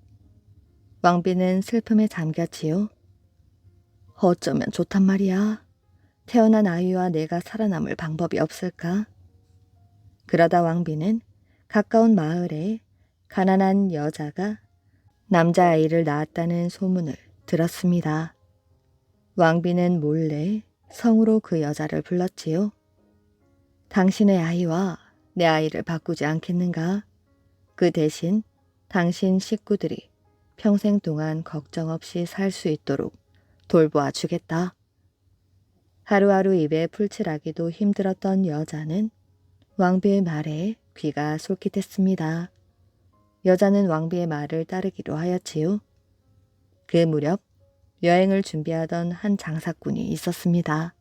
왕비는 슬픔에 잠겼지요. 어쩌면 좋단 말이야. 태어난 아이와 내가 살아남을 방법이 없을까? 그러다 왕비는 가까운 마을에 가난한 여자가 남자아이를 낳았다는 소문을 들었습니다. 왕비는 몰래 성으로 그 여자를 불렀지요. 당신의 아이와 내 아이를 바꾸지 않겠는가? 그 대신 당신 식구들이 평생 동안 걱정 없이 살 수 있도록 돌보아 주겠다. 하루하루 입에 풀칠하기도 힘들었던 여자는 왕비의 말에 귀가 솔깃했습니다. 여자는 왕비의 말을 따르기로 하였지요. 그 무렵 여행을 준비하던 한 장사꾼이 있었습니다.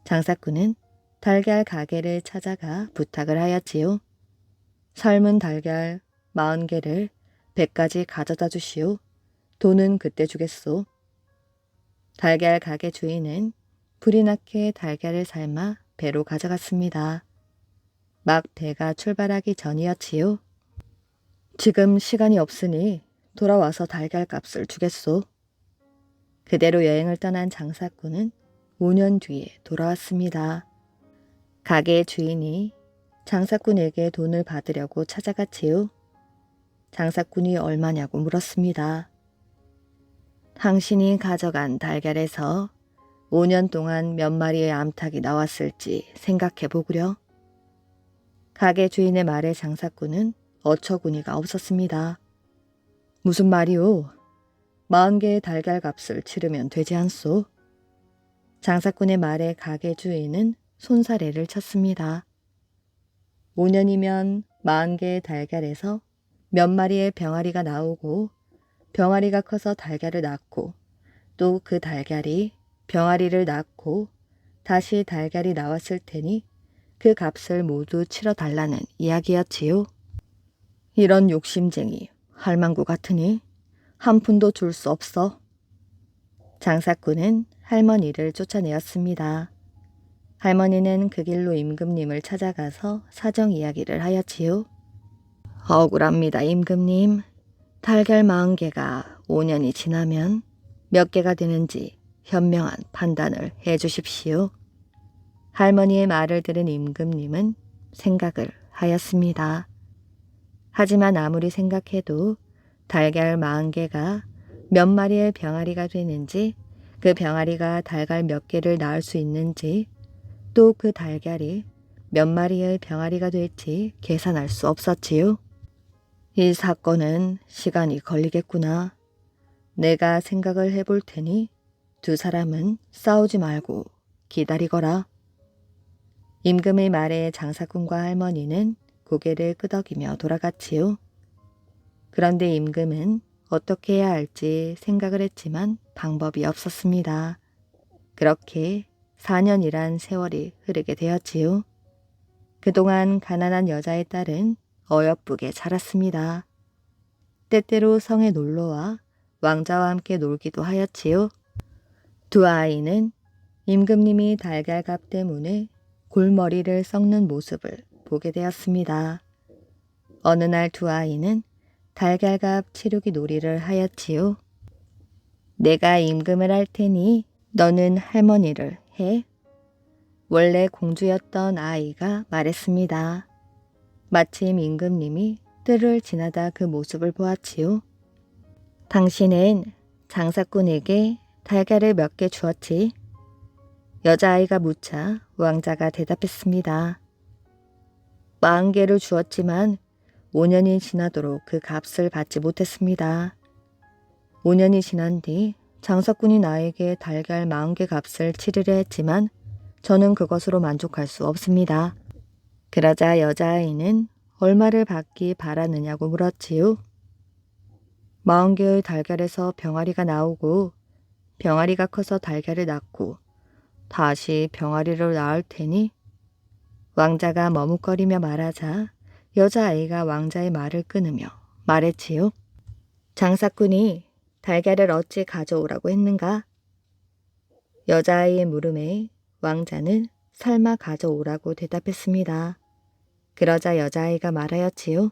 장사꾼은 달걀 가게를 찾아가 부탁을 하였지요. 삶은 달걀 40개를 100가지 가져다 주시오. 돈은 그때 주겠소. 달걀 가게 주인은 불이 나게 달걀을 삶아 배로 가져갔습니다. 막 배가 출발하기 전이었지요. 지금 시간이 없으니 돌아와서 달걀 값을 주겠소. 그대로 여행을 떠난 장사꾼은 5년 뒤에 돌아왔습니다. 가게 주인이 장사꾼에게 돈을 받으려고 찾아갔지요. 장사꾼이 얼마냐고 물었습니다. 당신이 가져간 달걀에서 5년 동안 몇 마리의 암탉이 나왔을지 생각해 보구려. 가게 주인의 말에 장사꾼은 어처구니가 없었습니다. 무슨 말이오? 40개의 달걀 값을 치르면 되지 않소? 장사꾼의 말에 가게 주인은 손사래를 쳤습니다. 5년이면 40개의 달걀에서 몇 마리의 병아리가 나오고 병아리가 커서 달걀을 낳고 또 그 달걀이 병아리를 낳고 다시 달걀이 나왔을 테니 그 값을 모두 치러달라는 이야기였지요. 이런 욕심쟁이 할망구 같으니 한 푼도 줄 수 없어. 장사꾼은 할머니를 쫓아내었습니다. 할머니는 그 길로 임금님을 찾아가서 사정 이야기를 하였지요. 억울합니다, 임금님. 달걀 40개가 5년이 지나면 몇 개가 되는지 현명한 판단을 해 주십시오. 할머니의 말을 들은 임금님은 생각을 하였습니다. 하지만 아무리 생각해도 달걀 40개가 몇 마리의 병아리가 되는지, 그 병아리가 달걀 몇 개를 낳을 수 있는지, 또 그 달걀이 몇 마리의 병아리가 될지 계산할 수 없었지요. 이 사건은 시간이 걸리겠구나. 내가 생각을 해볼 테니 두 사람은 싸우지 말고 기다리거라. 임금의 말에 장사꾼과 할머니는 고개를 끄덕이며 돌아갔지요. 그런데 임금은 어떻게 해야 할지 생각을 했지만 방법이 없었습니다. 그렇게 4년이란 세월이 흐르게 되었지요. 그동안 가난한 여자의 딸은 어여쁘게 자랐습니다. 때때로 성에 놀러와 왕자와 함께 놀기도 하였지요. 두 아이는 임금님이 달걀값 때문에 골머리를 썩는 모습을 보게 되었습니다. 어느 날 두 아이는 달걀값 치르기 놀이를 하였지요. 내가 임금을 할 테니 너는 할머니를 해. 원래 공주였던 아이가 말했습니다. 마침 임금님이 뜰을 지나다 그 모습을 보았지요. 당신은 장사꾼에게 달걀을 몇 개 주었지? 여자아이가 묻자 왕자가 대답했습니다. 40개를 주었지만 5년이 지나도록 그 값을 받지 못했습니다. 5년이 지난 뒤 장사꾼이 나에게 달걀 40개 값을 치르려 했지만 저는 그것으로 만족할 수 없습니다. 그러자 여자아이는 얼마를 받기 바라느냐고 물었지요. 40개의 달걀에서 병아리가 나오고 병아리가 커서 달걀을 낳고 다시 병아리를 낳을 테니. 왕자가 머뭇거리며 말하자 여자아이가 왕자의 말을 끊으며 말했지요. 장사꾼이 달걀을 어찌 가져오라고 했는가? 여자아이의 물음에 왕자는 삶아 가져오라고 대답했습니다. 그러자 여자아이가 말하였지요.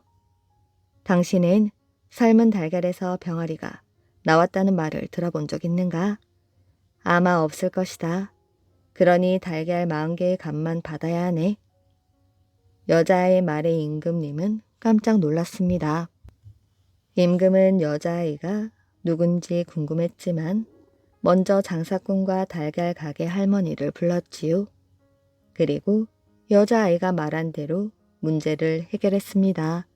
당신은 삶은 달걀에서 병아리가 나왔다는 말을 들어본 적 있는가? 아마 없을 것이다. 그러니 달걀 40개의 값만 받아야 하네. 여자아이의 말에 임금님은 깜짝 놀랐습니다. 임금은 여자아이가 누군지 궁금했지만 먼저 장사꾼과 달걀 가게 할머니를 불렀지요. 그리고 여자아이가 말한 대로 문제를 해결했습니다.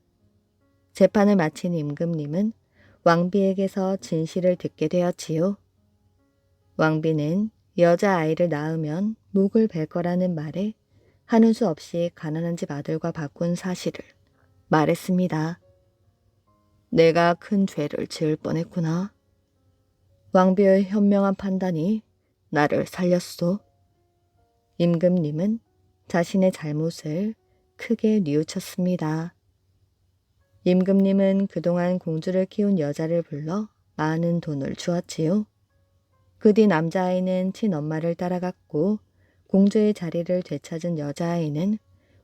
재판을 마친 임금님은 왕비에게서 진실을 듣게 되었지요. 왕비는 여자아이를 낳으면 목을 벨 거라는 말에 하는 수 없이 가난한 집 아들과 바꾼 사실을 말했습니다. 내가 큰 죄를 지을 뻔했구나. 왕비의 현명한 판단이 나를 살렸소. 임금님은 자신의 잘못을 크게 뉘우쳤습니다. 임금님은 그동안 공주를 키운 여자를 불러 많은 돈을 주었지요. 그 뒤 남자아이는 친엄마를 따라갔고 공주의 자리를 되찾은 여자아이는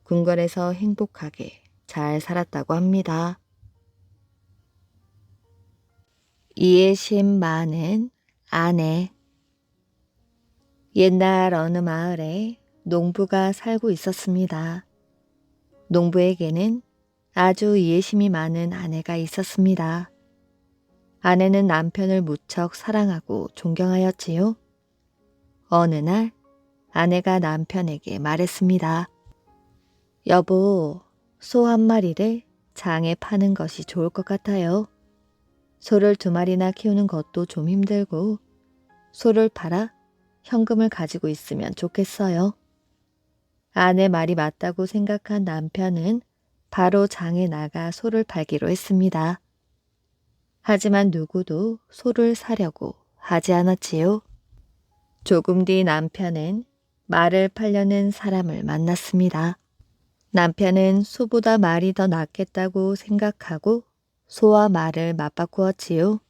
궁궐에서 행복하게 잘 살았다고 합니다. 이해심 많은 아내. 옛날 어느 마을에 농부가 살고 있었습니다. 농부에게는 아주 이해심이 많은 아내가 있었습니다. 아내는 남편을 무척 사랑하고 존경하였지요. 어느 날 아내가 남편에게 말했습니다. 여보, 소 한 마리를 장에 파는 것이 좋을 것 같아요. 소를 2마리나 키우는 것도 좀 힘들고 소를 팔아 현금을 가지고 있으면 좋겠어요. 아내 말이 맞다고 생각한 남편은 바로 장에 나가 소를 팔기로 했습니다. 하지만 누구도 소를 사려고 하지 않았지요. 조금 뒤 남편은 말을 팔려는 사람을 만났습니다. 남편은 소보다 말이 더 낫겠다고 생각하고 소와 말을 맞바꾸었지요.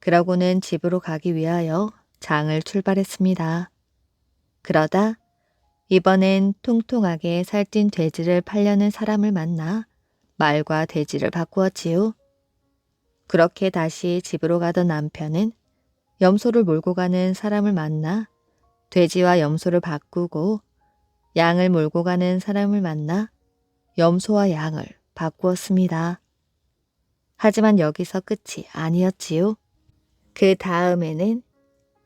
그러고는 집으로 가기 위하여 장을 출발했습니다. 그러다 이번엔 통통하게 살찐 돼지를 팔려는 사람을 만나 말과 돼지를 바꾸었지요. 그렇게 다시 집으로 가던 남편은 염소를 몰고 가는 사람을 만나 돼지와 염소를 바꾸고 양을 몰고 가는 사람을 만나 염소와 양을 바꾸었습니다. 하지만 여기서 끝이 아니었지요. 그 다음에는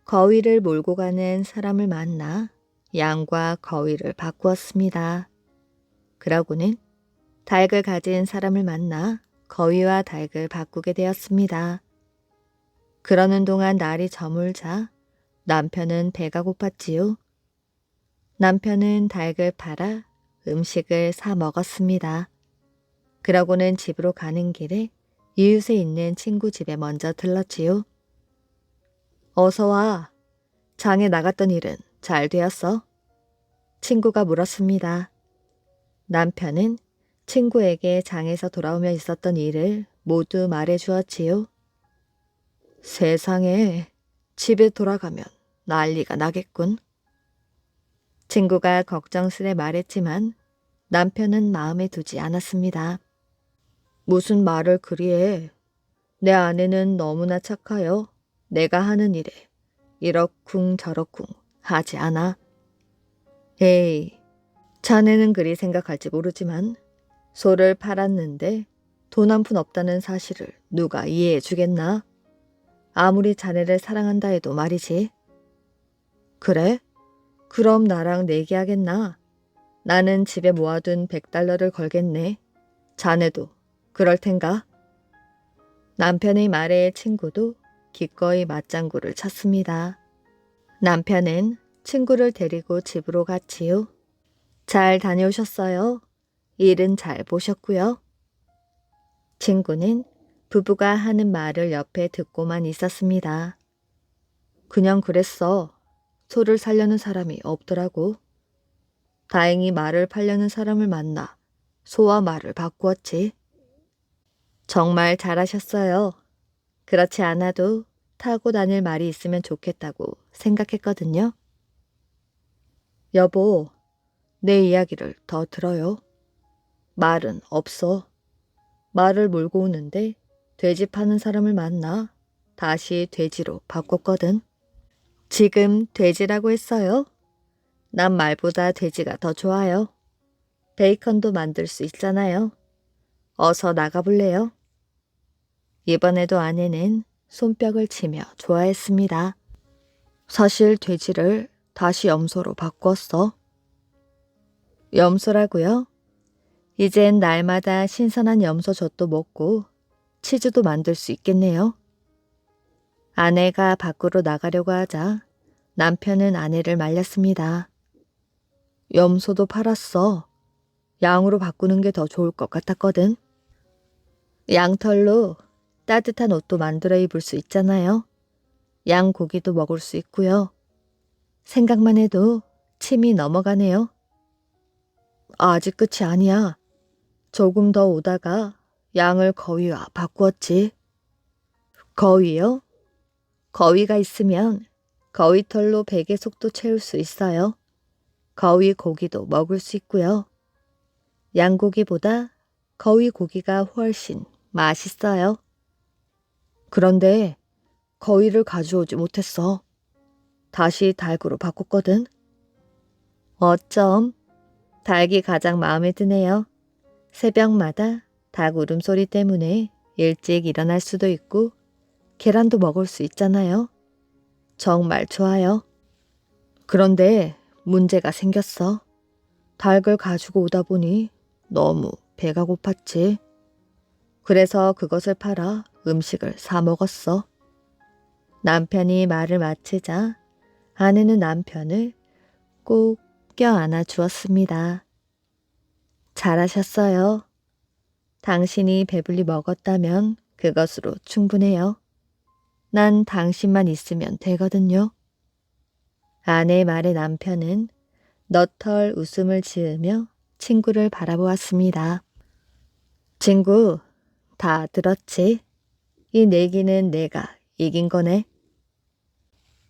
거위를 몰고 가는 사람을 만나 양과 거위를 바꾸었습니다. 그러고는 닭을 가진 사람을 만나 거위와 닭을 바꾸게 되었습니다. 그러는 동안 날이 저물자 남편은 배가 고팠지요. 남편은 닭을 팔아 음식을 사 먹었습니다. 그러고는 집으로 가는 길에 이웃에 있는 친구 집에 먼저 들렀지요. 어서 와. 장에 나갔던 일은 잘 되었어? 친구가 물었습니다. 남편은 친구에게 장에서 돌아오며 있었던 일을 모두 말해 주었지요. 세상에, 집에 돌아가면 난리가 나겠군. 친구가 걱정스레 말했지만 남편은 마음에 두지 않았습니다. 무슨 말을 그리해. 내 아내는 너무나 착하여 내가 하는 일에 이러쿵 저러쿵 하지 않아. 에이, 자네는 그리 생각할지 모르지만 소를 팔았는데 돈 한 푼 없다는 사실을 누가 이해해 주겠나? 아무리 자네를 사랑한다 해도 말이지. 그래? 그럼 나랑 내기하겠나? 나는 집에 모아둔 $100를 걸겠네. 자네도 그럴 텐가? 남편의 말에 친구도 기꺼이 맞장구를 쳤습니다. 남편은 친구를 데리고 집으로 갔지요. 잘 다녀오셨어요? 일은 잘 보셨고요. 친구는 부부가 하는 말을 옆에 듣고만 있었습니다. 그냥 그랬어. 소를 살려는 사람이 없더라고. 다행히 말을 팔려는 사람을 만나 소와 말을 바꾸었지. 정말 잘하셨어요. 그렇지 않아도 타고 다닐 말이 있으면 좋겠다고 생각했거든요. 여보, 내 이야기를 더 들어요. 말은 없어. 말을 몰고 오는데 돼지 파는 사람을 만나 다시 돼지로 바꿨거든. 지금 돼지라고 했어요? 난 말보다 돼지가 더 좋아요. 베이컨도 만들 수 있잖아요. 어서 나가볼래요? 이번에도 아내는 손뼉을 치며 좋아했습니다. 사실 돼지를 다시 염소로 바꿨어. 염소라고요? 이젠 날마다 신선한 염소젖도 먹고 치즈도 만들 수 있겠네요. 아내가 밖으로 나가려고 하자 남편은 아내를 말렸습니다. 염소도 팔았어. 양으로 바꾸는 게 더 좋을 것 같았거든. 양털로 따뜻한 옷도 만들어 입을 수 있잖아요. 양 고기도 먹을 수 있고요. 생각만 해도 침이 넘어가네요. 아직 끝이 아니야. 조금 더 오다가 양을 거위와 바꾸었지. 거위요? 거위가 있으면 거위털로 베개 속도 채울 수 있어요. 거위 고기도 먹을 수 있고요. 양고기보다 거위 고기가 훨씬 맛있어요. 그런데 거위를 가져오지 못했어. 다시 닭으로 바꿨거든. 어쩜? 닭이 가장 마음에 드네요. 새벽마다 닭 울음소리 때문에 일찍 일어날 수도 있고 계란도 먹을 수 있잖아요. 정말 좋아요. 그런데 문제가 생겼어. 닭을 가지고 오다 보니 너무 배가 고팠지. 그래서 그것을 팔아 음식을 사 먹었어. 남편이 말을 마치자 아내는 남편을 꼭 껴안아 주었습니다. 잘하셨어요. 당신이 배불리 먹었다면 그것으로 충분해요. 난 당신만 있으면 되거든요. 아내의 말에 남편은 너털 웃음을 지으며 친구를 바라보았습니다. 친구, 다 들었지? 이 내기는 내가 이긴 거네.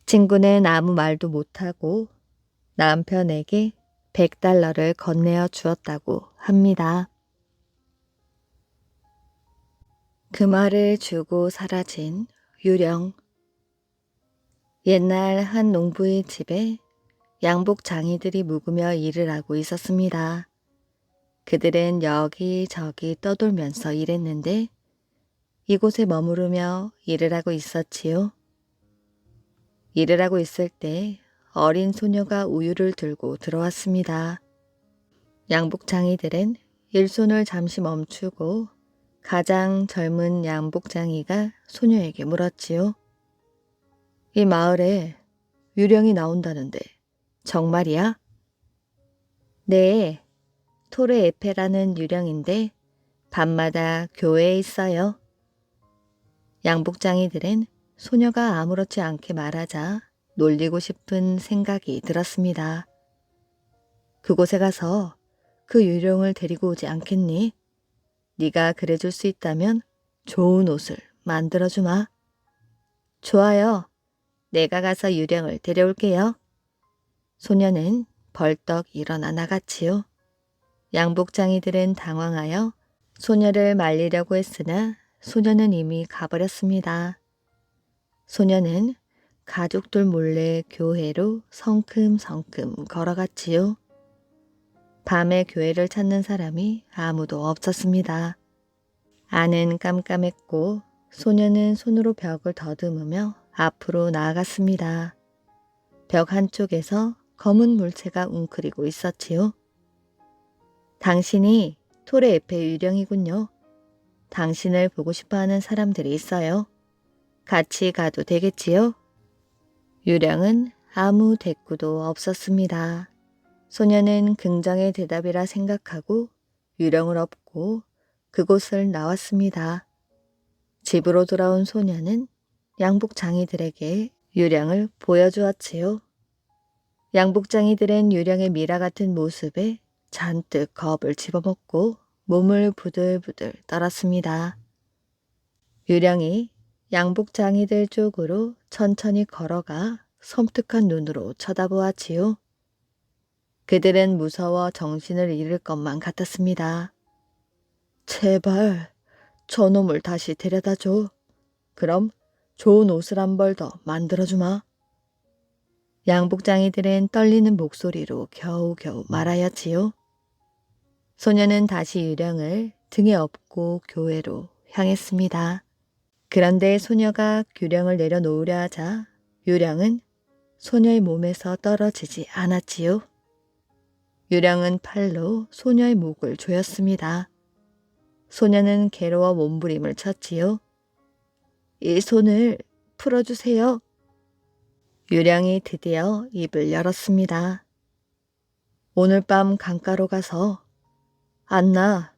친구는 아무 말도 못하고 남편에게 100달러를 건네어 주었다고 합니다. 그 말을 주고 사라진 유령. 옛날 한 농부의 집에 양복 장이들이 묵으며 일을 하고 있었습니다. 그들은 여기저기 떠돌면서 일했는데 이곳에 머무르며 일을 하고 있었지요. 일을 하고 있을 때 어린 소녀가 우유를 들고 들어왔습니다. 양복장이들은 일손을 잠시 멈추고 가장 젊은 양복장이가 소녀에게 물었지요. 이 마을에 유령이 나온다는데 정말이야? 네, 토르 에페라는 유령인데 밤마다 교회에 있어요. 양복장이들은 소녀가 아무렇지 않게 말하자 놀리고 싶은 생각이 들었습니다. 그곳에 가서 그 유령을 데리고 오지 않겠니? 네가 그래줄 수 있다면 좋은 옷을 만들어주마. 좋아요. 내가 가서 유령을 데려올게요. 소녀는 벌떡 일어나 나갔지요. 양복장이들은 당황하여 소녀를 말리려고 했으나 소녀는 이미 가버렸습니다. 소녀는 가족들 몰래 교회로 성큼성큼 걸어갔지요. 밤에 교회를 찾는 사람이 아무도 없었습니다. 안은 깜깜했고 소녀는 손으로 벽을 더듬으며 앞으로 나아갔습니다. 벽 한쪽에서 검은 물체가 웅크리고 있었지요. 당신이 토레 에페 유령이군요. 당신을 보고 싶어하는 사람들이 있어요. 같이 가도 되겠지요? 유령은 아무 대꾸도 없었습니다. 소녀는 긍정의 대답이라 생각하고 유령을 업고 그곳을 나왔습니다. 집으로 돌아온 소녀는 양복장이들에게 유령을 보여주었지요. 양복장이들은 유령의 미라 같은 모습에 잔뜩 겁을 집어먹고 몸을 부들부들 떨었습니다. 유령이 양복장이들 쪽으로 천천히 걸어가 섬뜩한 눈으로 쳐다보았지요. 그들은 무서워 정신을 잃을 것만 같았습니다. 제발 저놈을 다시 데려다줘. 그럼 좋은 옷을 한 벌 더 만들어주마. 양복장이들은 떨리는 목소리로 겨우겨우 말하였지요. 소녀는 다시 유령을 등에 업고 교회로 향했습니다. 그런데 소녀가 유령을 내려놓으려 하자 유령은 소녀의 몸에서 떨어지지 않았지요. 유령은 팔로 소녀의 목을 조였습니다. 소녀는 괴로워 몸부림을 쳤지요. 이 손을 풀어주세요. 유령이 드디어 입을 열었습니다. 오늘 밤 강가로 가서 안나,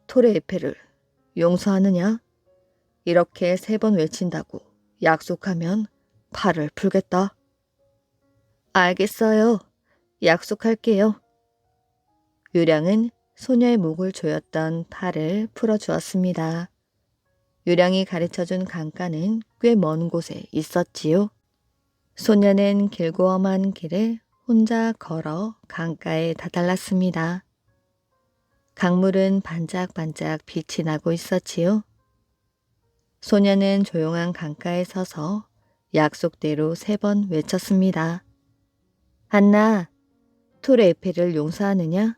토레 에페를 용서하느냐? 이렇게 3번 외친다고 약속하면 팔을 풀겠다. 알겠어요. 약속할게요. 유령은 소녀의 목을 조였던 팔을 풀어주었습니다. 유령이 가르쳐준 강가는 꽤 먼 곳에 있었지요. 소녀는 길고 험한 길을 혼자 걸어 강가에 다다랐습니다. 강물은 반짝반짝 빛이 나고 있었지요. 소녀는 조용한 강가에 서서 약속대로 3번 외쳤습니다. 안나, 토레 에페를 용서하느냐?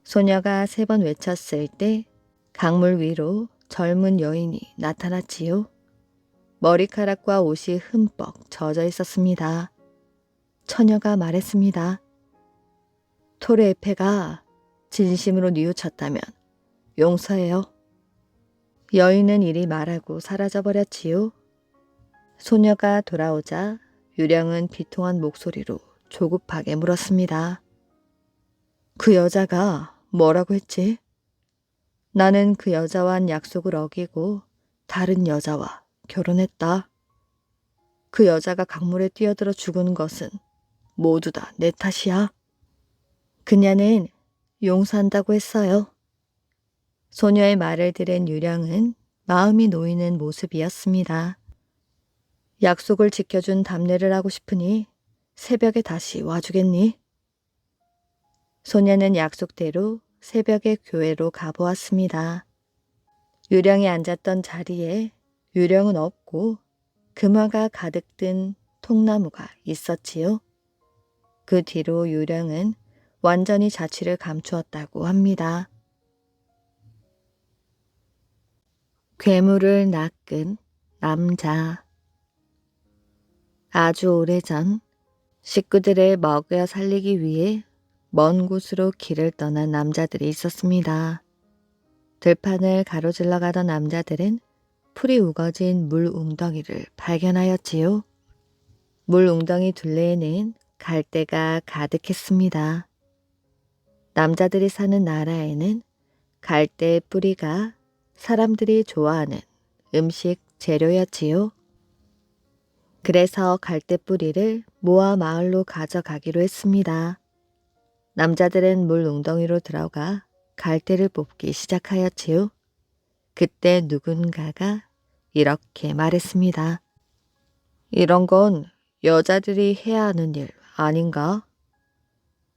소녀가 3번 외쳤을 때 강물 위로 젊은 여인이 나타났지요. 머리카락과 옷이 흠뻑 젖어 있었습니다. 처녀가 말했습니다. 토레 에페가 진심으로 뉘우쳤다면 용서해요. 여인은 이리 말하고 사라져버렸지요. 소녀가 돌아오자 유령은 비통한 목소리로 조급하게 물었습니다. 그 여자가 뭐라고 했지? 나는 그 여자와 한 약속을 어기고 다른 여자와 결혼했다. 그 여자가 강물에 뛰어들어 죽은 것은 모두 다 내 탓이야. 그녀는 용서한다고 했어요. 소녀의 말을 들은 유령은 마음이 놓이는 모습이었습니다. 약속을 지켜준 답례를 하고 싶으니 새벽에 다시 와주겠니? 소녀는 약속대로 새벽에 교회로 가보았습니다. 유령이 앉았던 자리에 유령은 없고 금화가 가득 든 통나무가 있었지요. 그 뒤로 유령은 완전히 자취를 감추었다고 합니다. 괴물을 낚은 남자. 아주 오래전 식구들을 먹여 살리기 위해 먼 곳으로 길을 떠난 남자들이 있었습니다. 들판을 가로질러 가던 남자들은 풀이 우거진 물 웅덩이를 발견하였지요. 물 웅덩이 둘레에는 갈대가 가득했습니다. 남자들이 사는 나라에는 갈대 뿌리가 사람들이 좋아하는 음식 재료였지요. 그래서 갈대 뿌리를 모아 마을로 가져가기로 했습니다. 남자들은 물 웅덩이로 들어가 갈대를 뽑기 시작하였지요. 그때 누군가가 이렇게 말했습니다. 이런 건 여자들이 해야 하는 일 아닌가?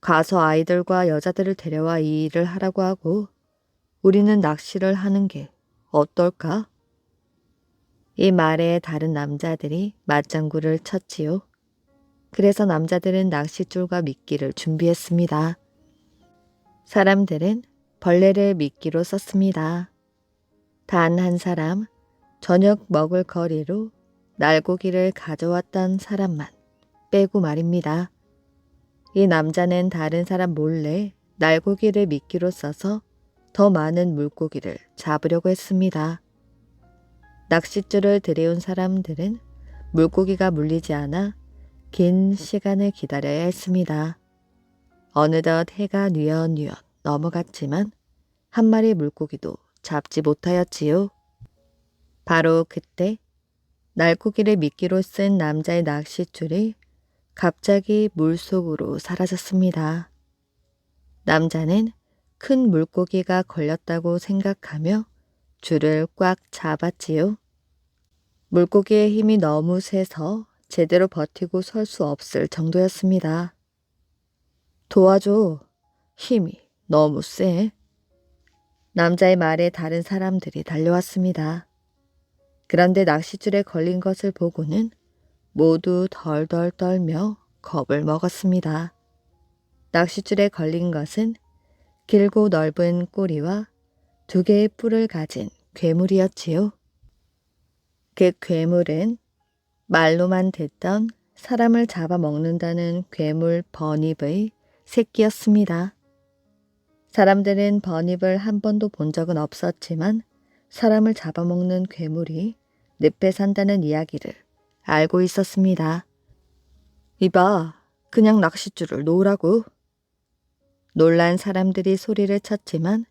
가서 아이들과 여자들을 데려와 이 일을 하라고 하고 우리는 낚시를 하는 게 어떨까? 이 말에 다른 남자들이 맞장구를 쳤지요. 그래서 남자들은 낚싯줄과 미끼를 준비했습니다. 사람들은 벌레를 미끼로 썼습니다. 단 한 사람, 저녁 먹을 거리로 날고기를 가져왔던 사람만 빼고 말입니다. 이 남자는 다른 사람 몰래 날고기를 미끼로 써서 더 많은 물고기를 잡으려고 했습니다. 낚싯줄을 들여온 사람들은 물고기가 물리지 않아 긴 시간을 기다려야 했습니다. 어느덧 해가 뉘엿뉘엿 넘어갔지만 한 마리 물고기도 잡지 못하였지요. 바로 그때 날고기를 미끼로 쓴 남자의 낚싯줄이 갑자기 물속으로 사라졌습니다. 남자는 큰 물고기가 걸렸다고 생각하며 줄을 꽉 잡았지요. 물고기의 힘이 너무 세서 제대로 버티고 설 수 없을 정도였습니다. 도와줘. 힘이 너무 세. 남자의 말에 다른 사람들이 달려왔습니다. 그런데 낚싯줄에 걸린 것을 보고는 모두 덜덜 떨며 겁을 먹었습니다. 낚싯줄에 걸린 것은 길고 넓은 꼬리와 2개의 뿔을 가진 괴물이었지요. 그 괴물은 말로만 듣던 사람을 잡아먹는다는 괴물 버닙의 새끼였습니다. 사람들은 버닙을 한 번도 본 적은 없었지만 사람을 잡아먹는 괴물이 늪에 산다는 이야기를 알고 있었습니다. 이봐, 그냥 낚싯줄을 놓으라고. 놀란 사람들이 소리를 쳤지만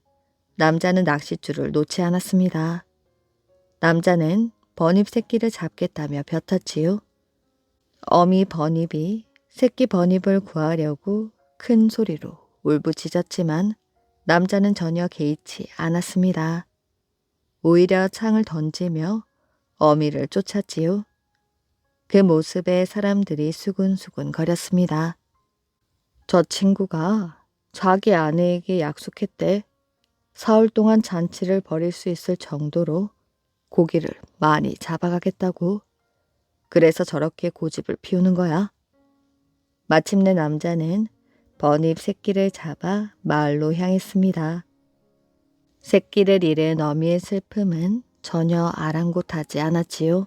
남자는 낚싯줄을 놓지 않았습니다. 남자는 버닙 새끼를 잡겠다며 벼텄지요. 어미 버닙이 새끼 버닙을 구하려고 큰 소리로 울부짖었지만 남자는 전혀 개의치 않았습니다. 오히려 창을 던지며 어미를 쫓았지요. 그 모습에 사람들이 수군수군 거렸습니다. 저 친구가 자기 아내에게 약속했대. 사흘 동안 잔치를 벌일 수 있을 정도로 고기를 많이 잡아가겠다고. 그래서 저렇게 고집을 피우는 거야. 마침내 남자는 버닙 새끼를 잡아 마을로 향했습니다. 새끼를 잃은 어미의 슬픔은 전혀 아랑곳하지 않았지요.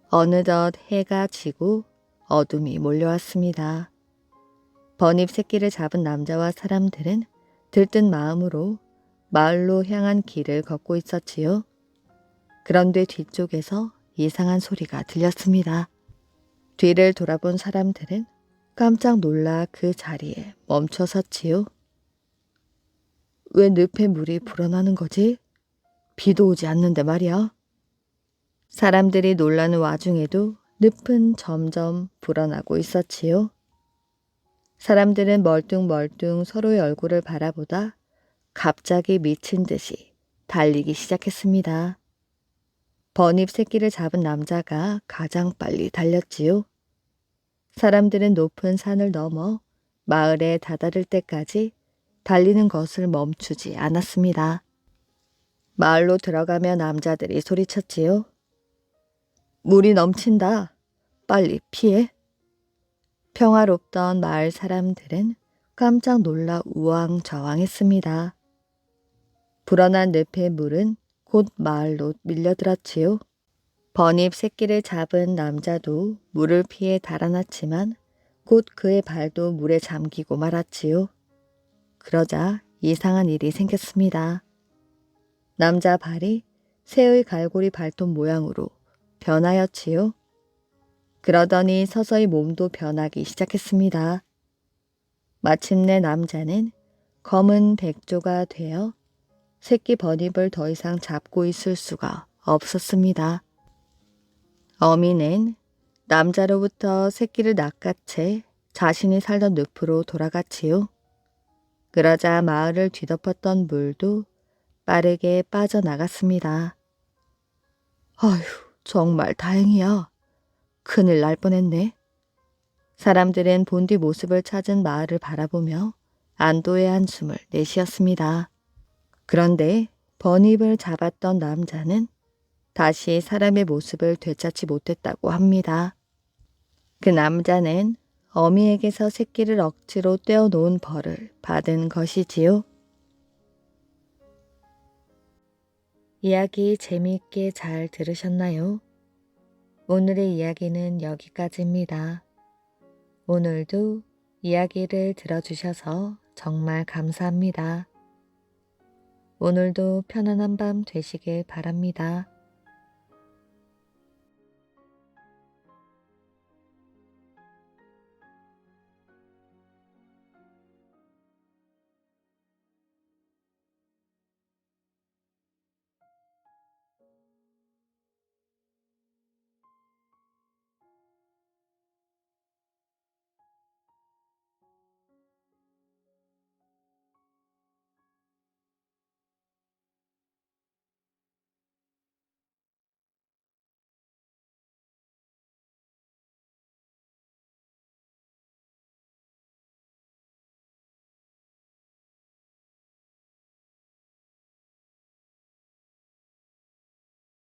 어느덧 해가 지고 어둠이 몰려왔습니다. 버닙 새끼를 잡은 남자와 사람들은 들뜬 마음으로 마을로 향한 길을 걷고 있었지요. 그런데 뒤쪽에서 이상한 소리가 들렸습니다. 뒤를 돌아본 사람들은 깜짝 놀라 그 자리에 멈춰 섰지요. 왜 늪에 물이 불어나는 거지? 비도 오지 않는데 말이야. 사람들이 놀라는 와중에도 늪은 점점 불어나고 있었지요. 사람들은 멀뚱멀뚱 서로의 얼굴을 바라보다 갑자기 미친 듯이 달리기 시작했습니다. 번입 새끼를 잡은 남자가 가장 빨리 달렸지요. 사람들은 높은 산을 넘어 마을에 다다를 때까지 달리는 것을 멈추지 않았습니다. 마을로 들어가며 남자들이 소리쳤지요. 물이 넘친다. 빨리 피해. 평화롭던 마을 사람들은 깜짝 놀라 우왕좌왕했습니다. 불어난 늪의 물은 곧 마을로 밀려들었지요. 번입 새끼를 잡은 남자도 물을 피해 달아났지만 곧 그의 발도 물에 잠기고 말았지요. 그러자 이상한 일이 생겼습니다. 남자 발이 새의 갈고리 발톱 모양으로 변하였지요. 그러더니 서서히 몸도 변하기 시작했습니다. 마침내 남자는 검은 백조가 되어 새끼 번입을 더 이상 잡고 있을 수가 없었습니다. 어미는 남자로부터 새끼를 낚아채 자신이 살던 늪으로 돌아갔지요. 그러자 마을을 뒤덮었던 물도 빠르게 빠져나갔습니다. 아휴, 정말 다행이야. 큰일 날 뻔했네. 사람들은 본디 모습을 찾은 마을을 바라보며 안도의 한숨을 내쉬었습니다. 그런데 번입을 잡았던 남자는 다시 사람의 모습을 되찾지 못했다고 합니다. 그 남자는 어미에게서 새끼를 억지로 떼어놓은 벌을 받은 것이지요. 이야기 재미있게 잘 들으셨나요? 오늘의 이야기는 여기까지입니다. 오늘도 이야기를 들어주셔서 정말 감사합니다. 오늘도 편안한 밤 되시길 바랍니다.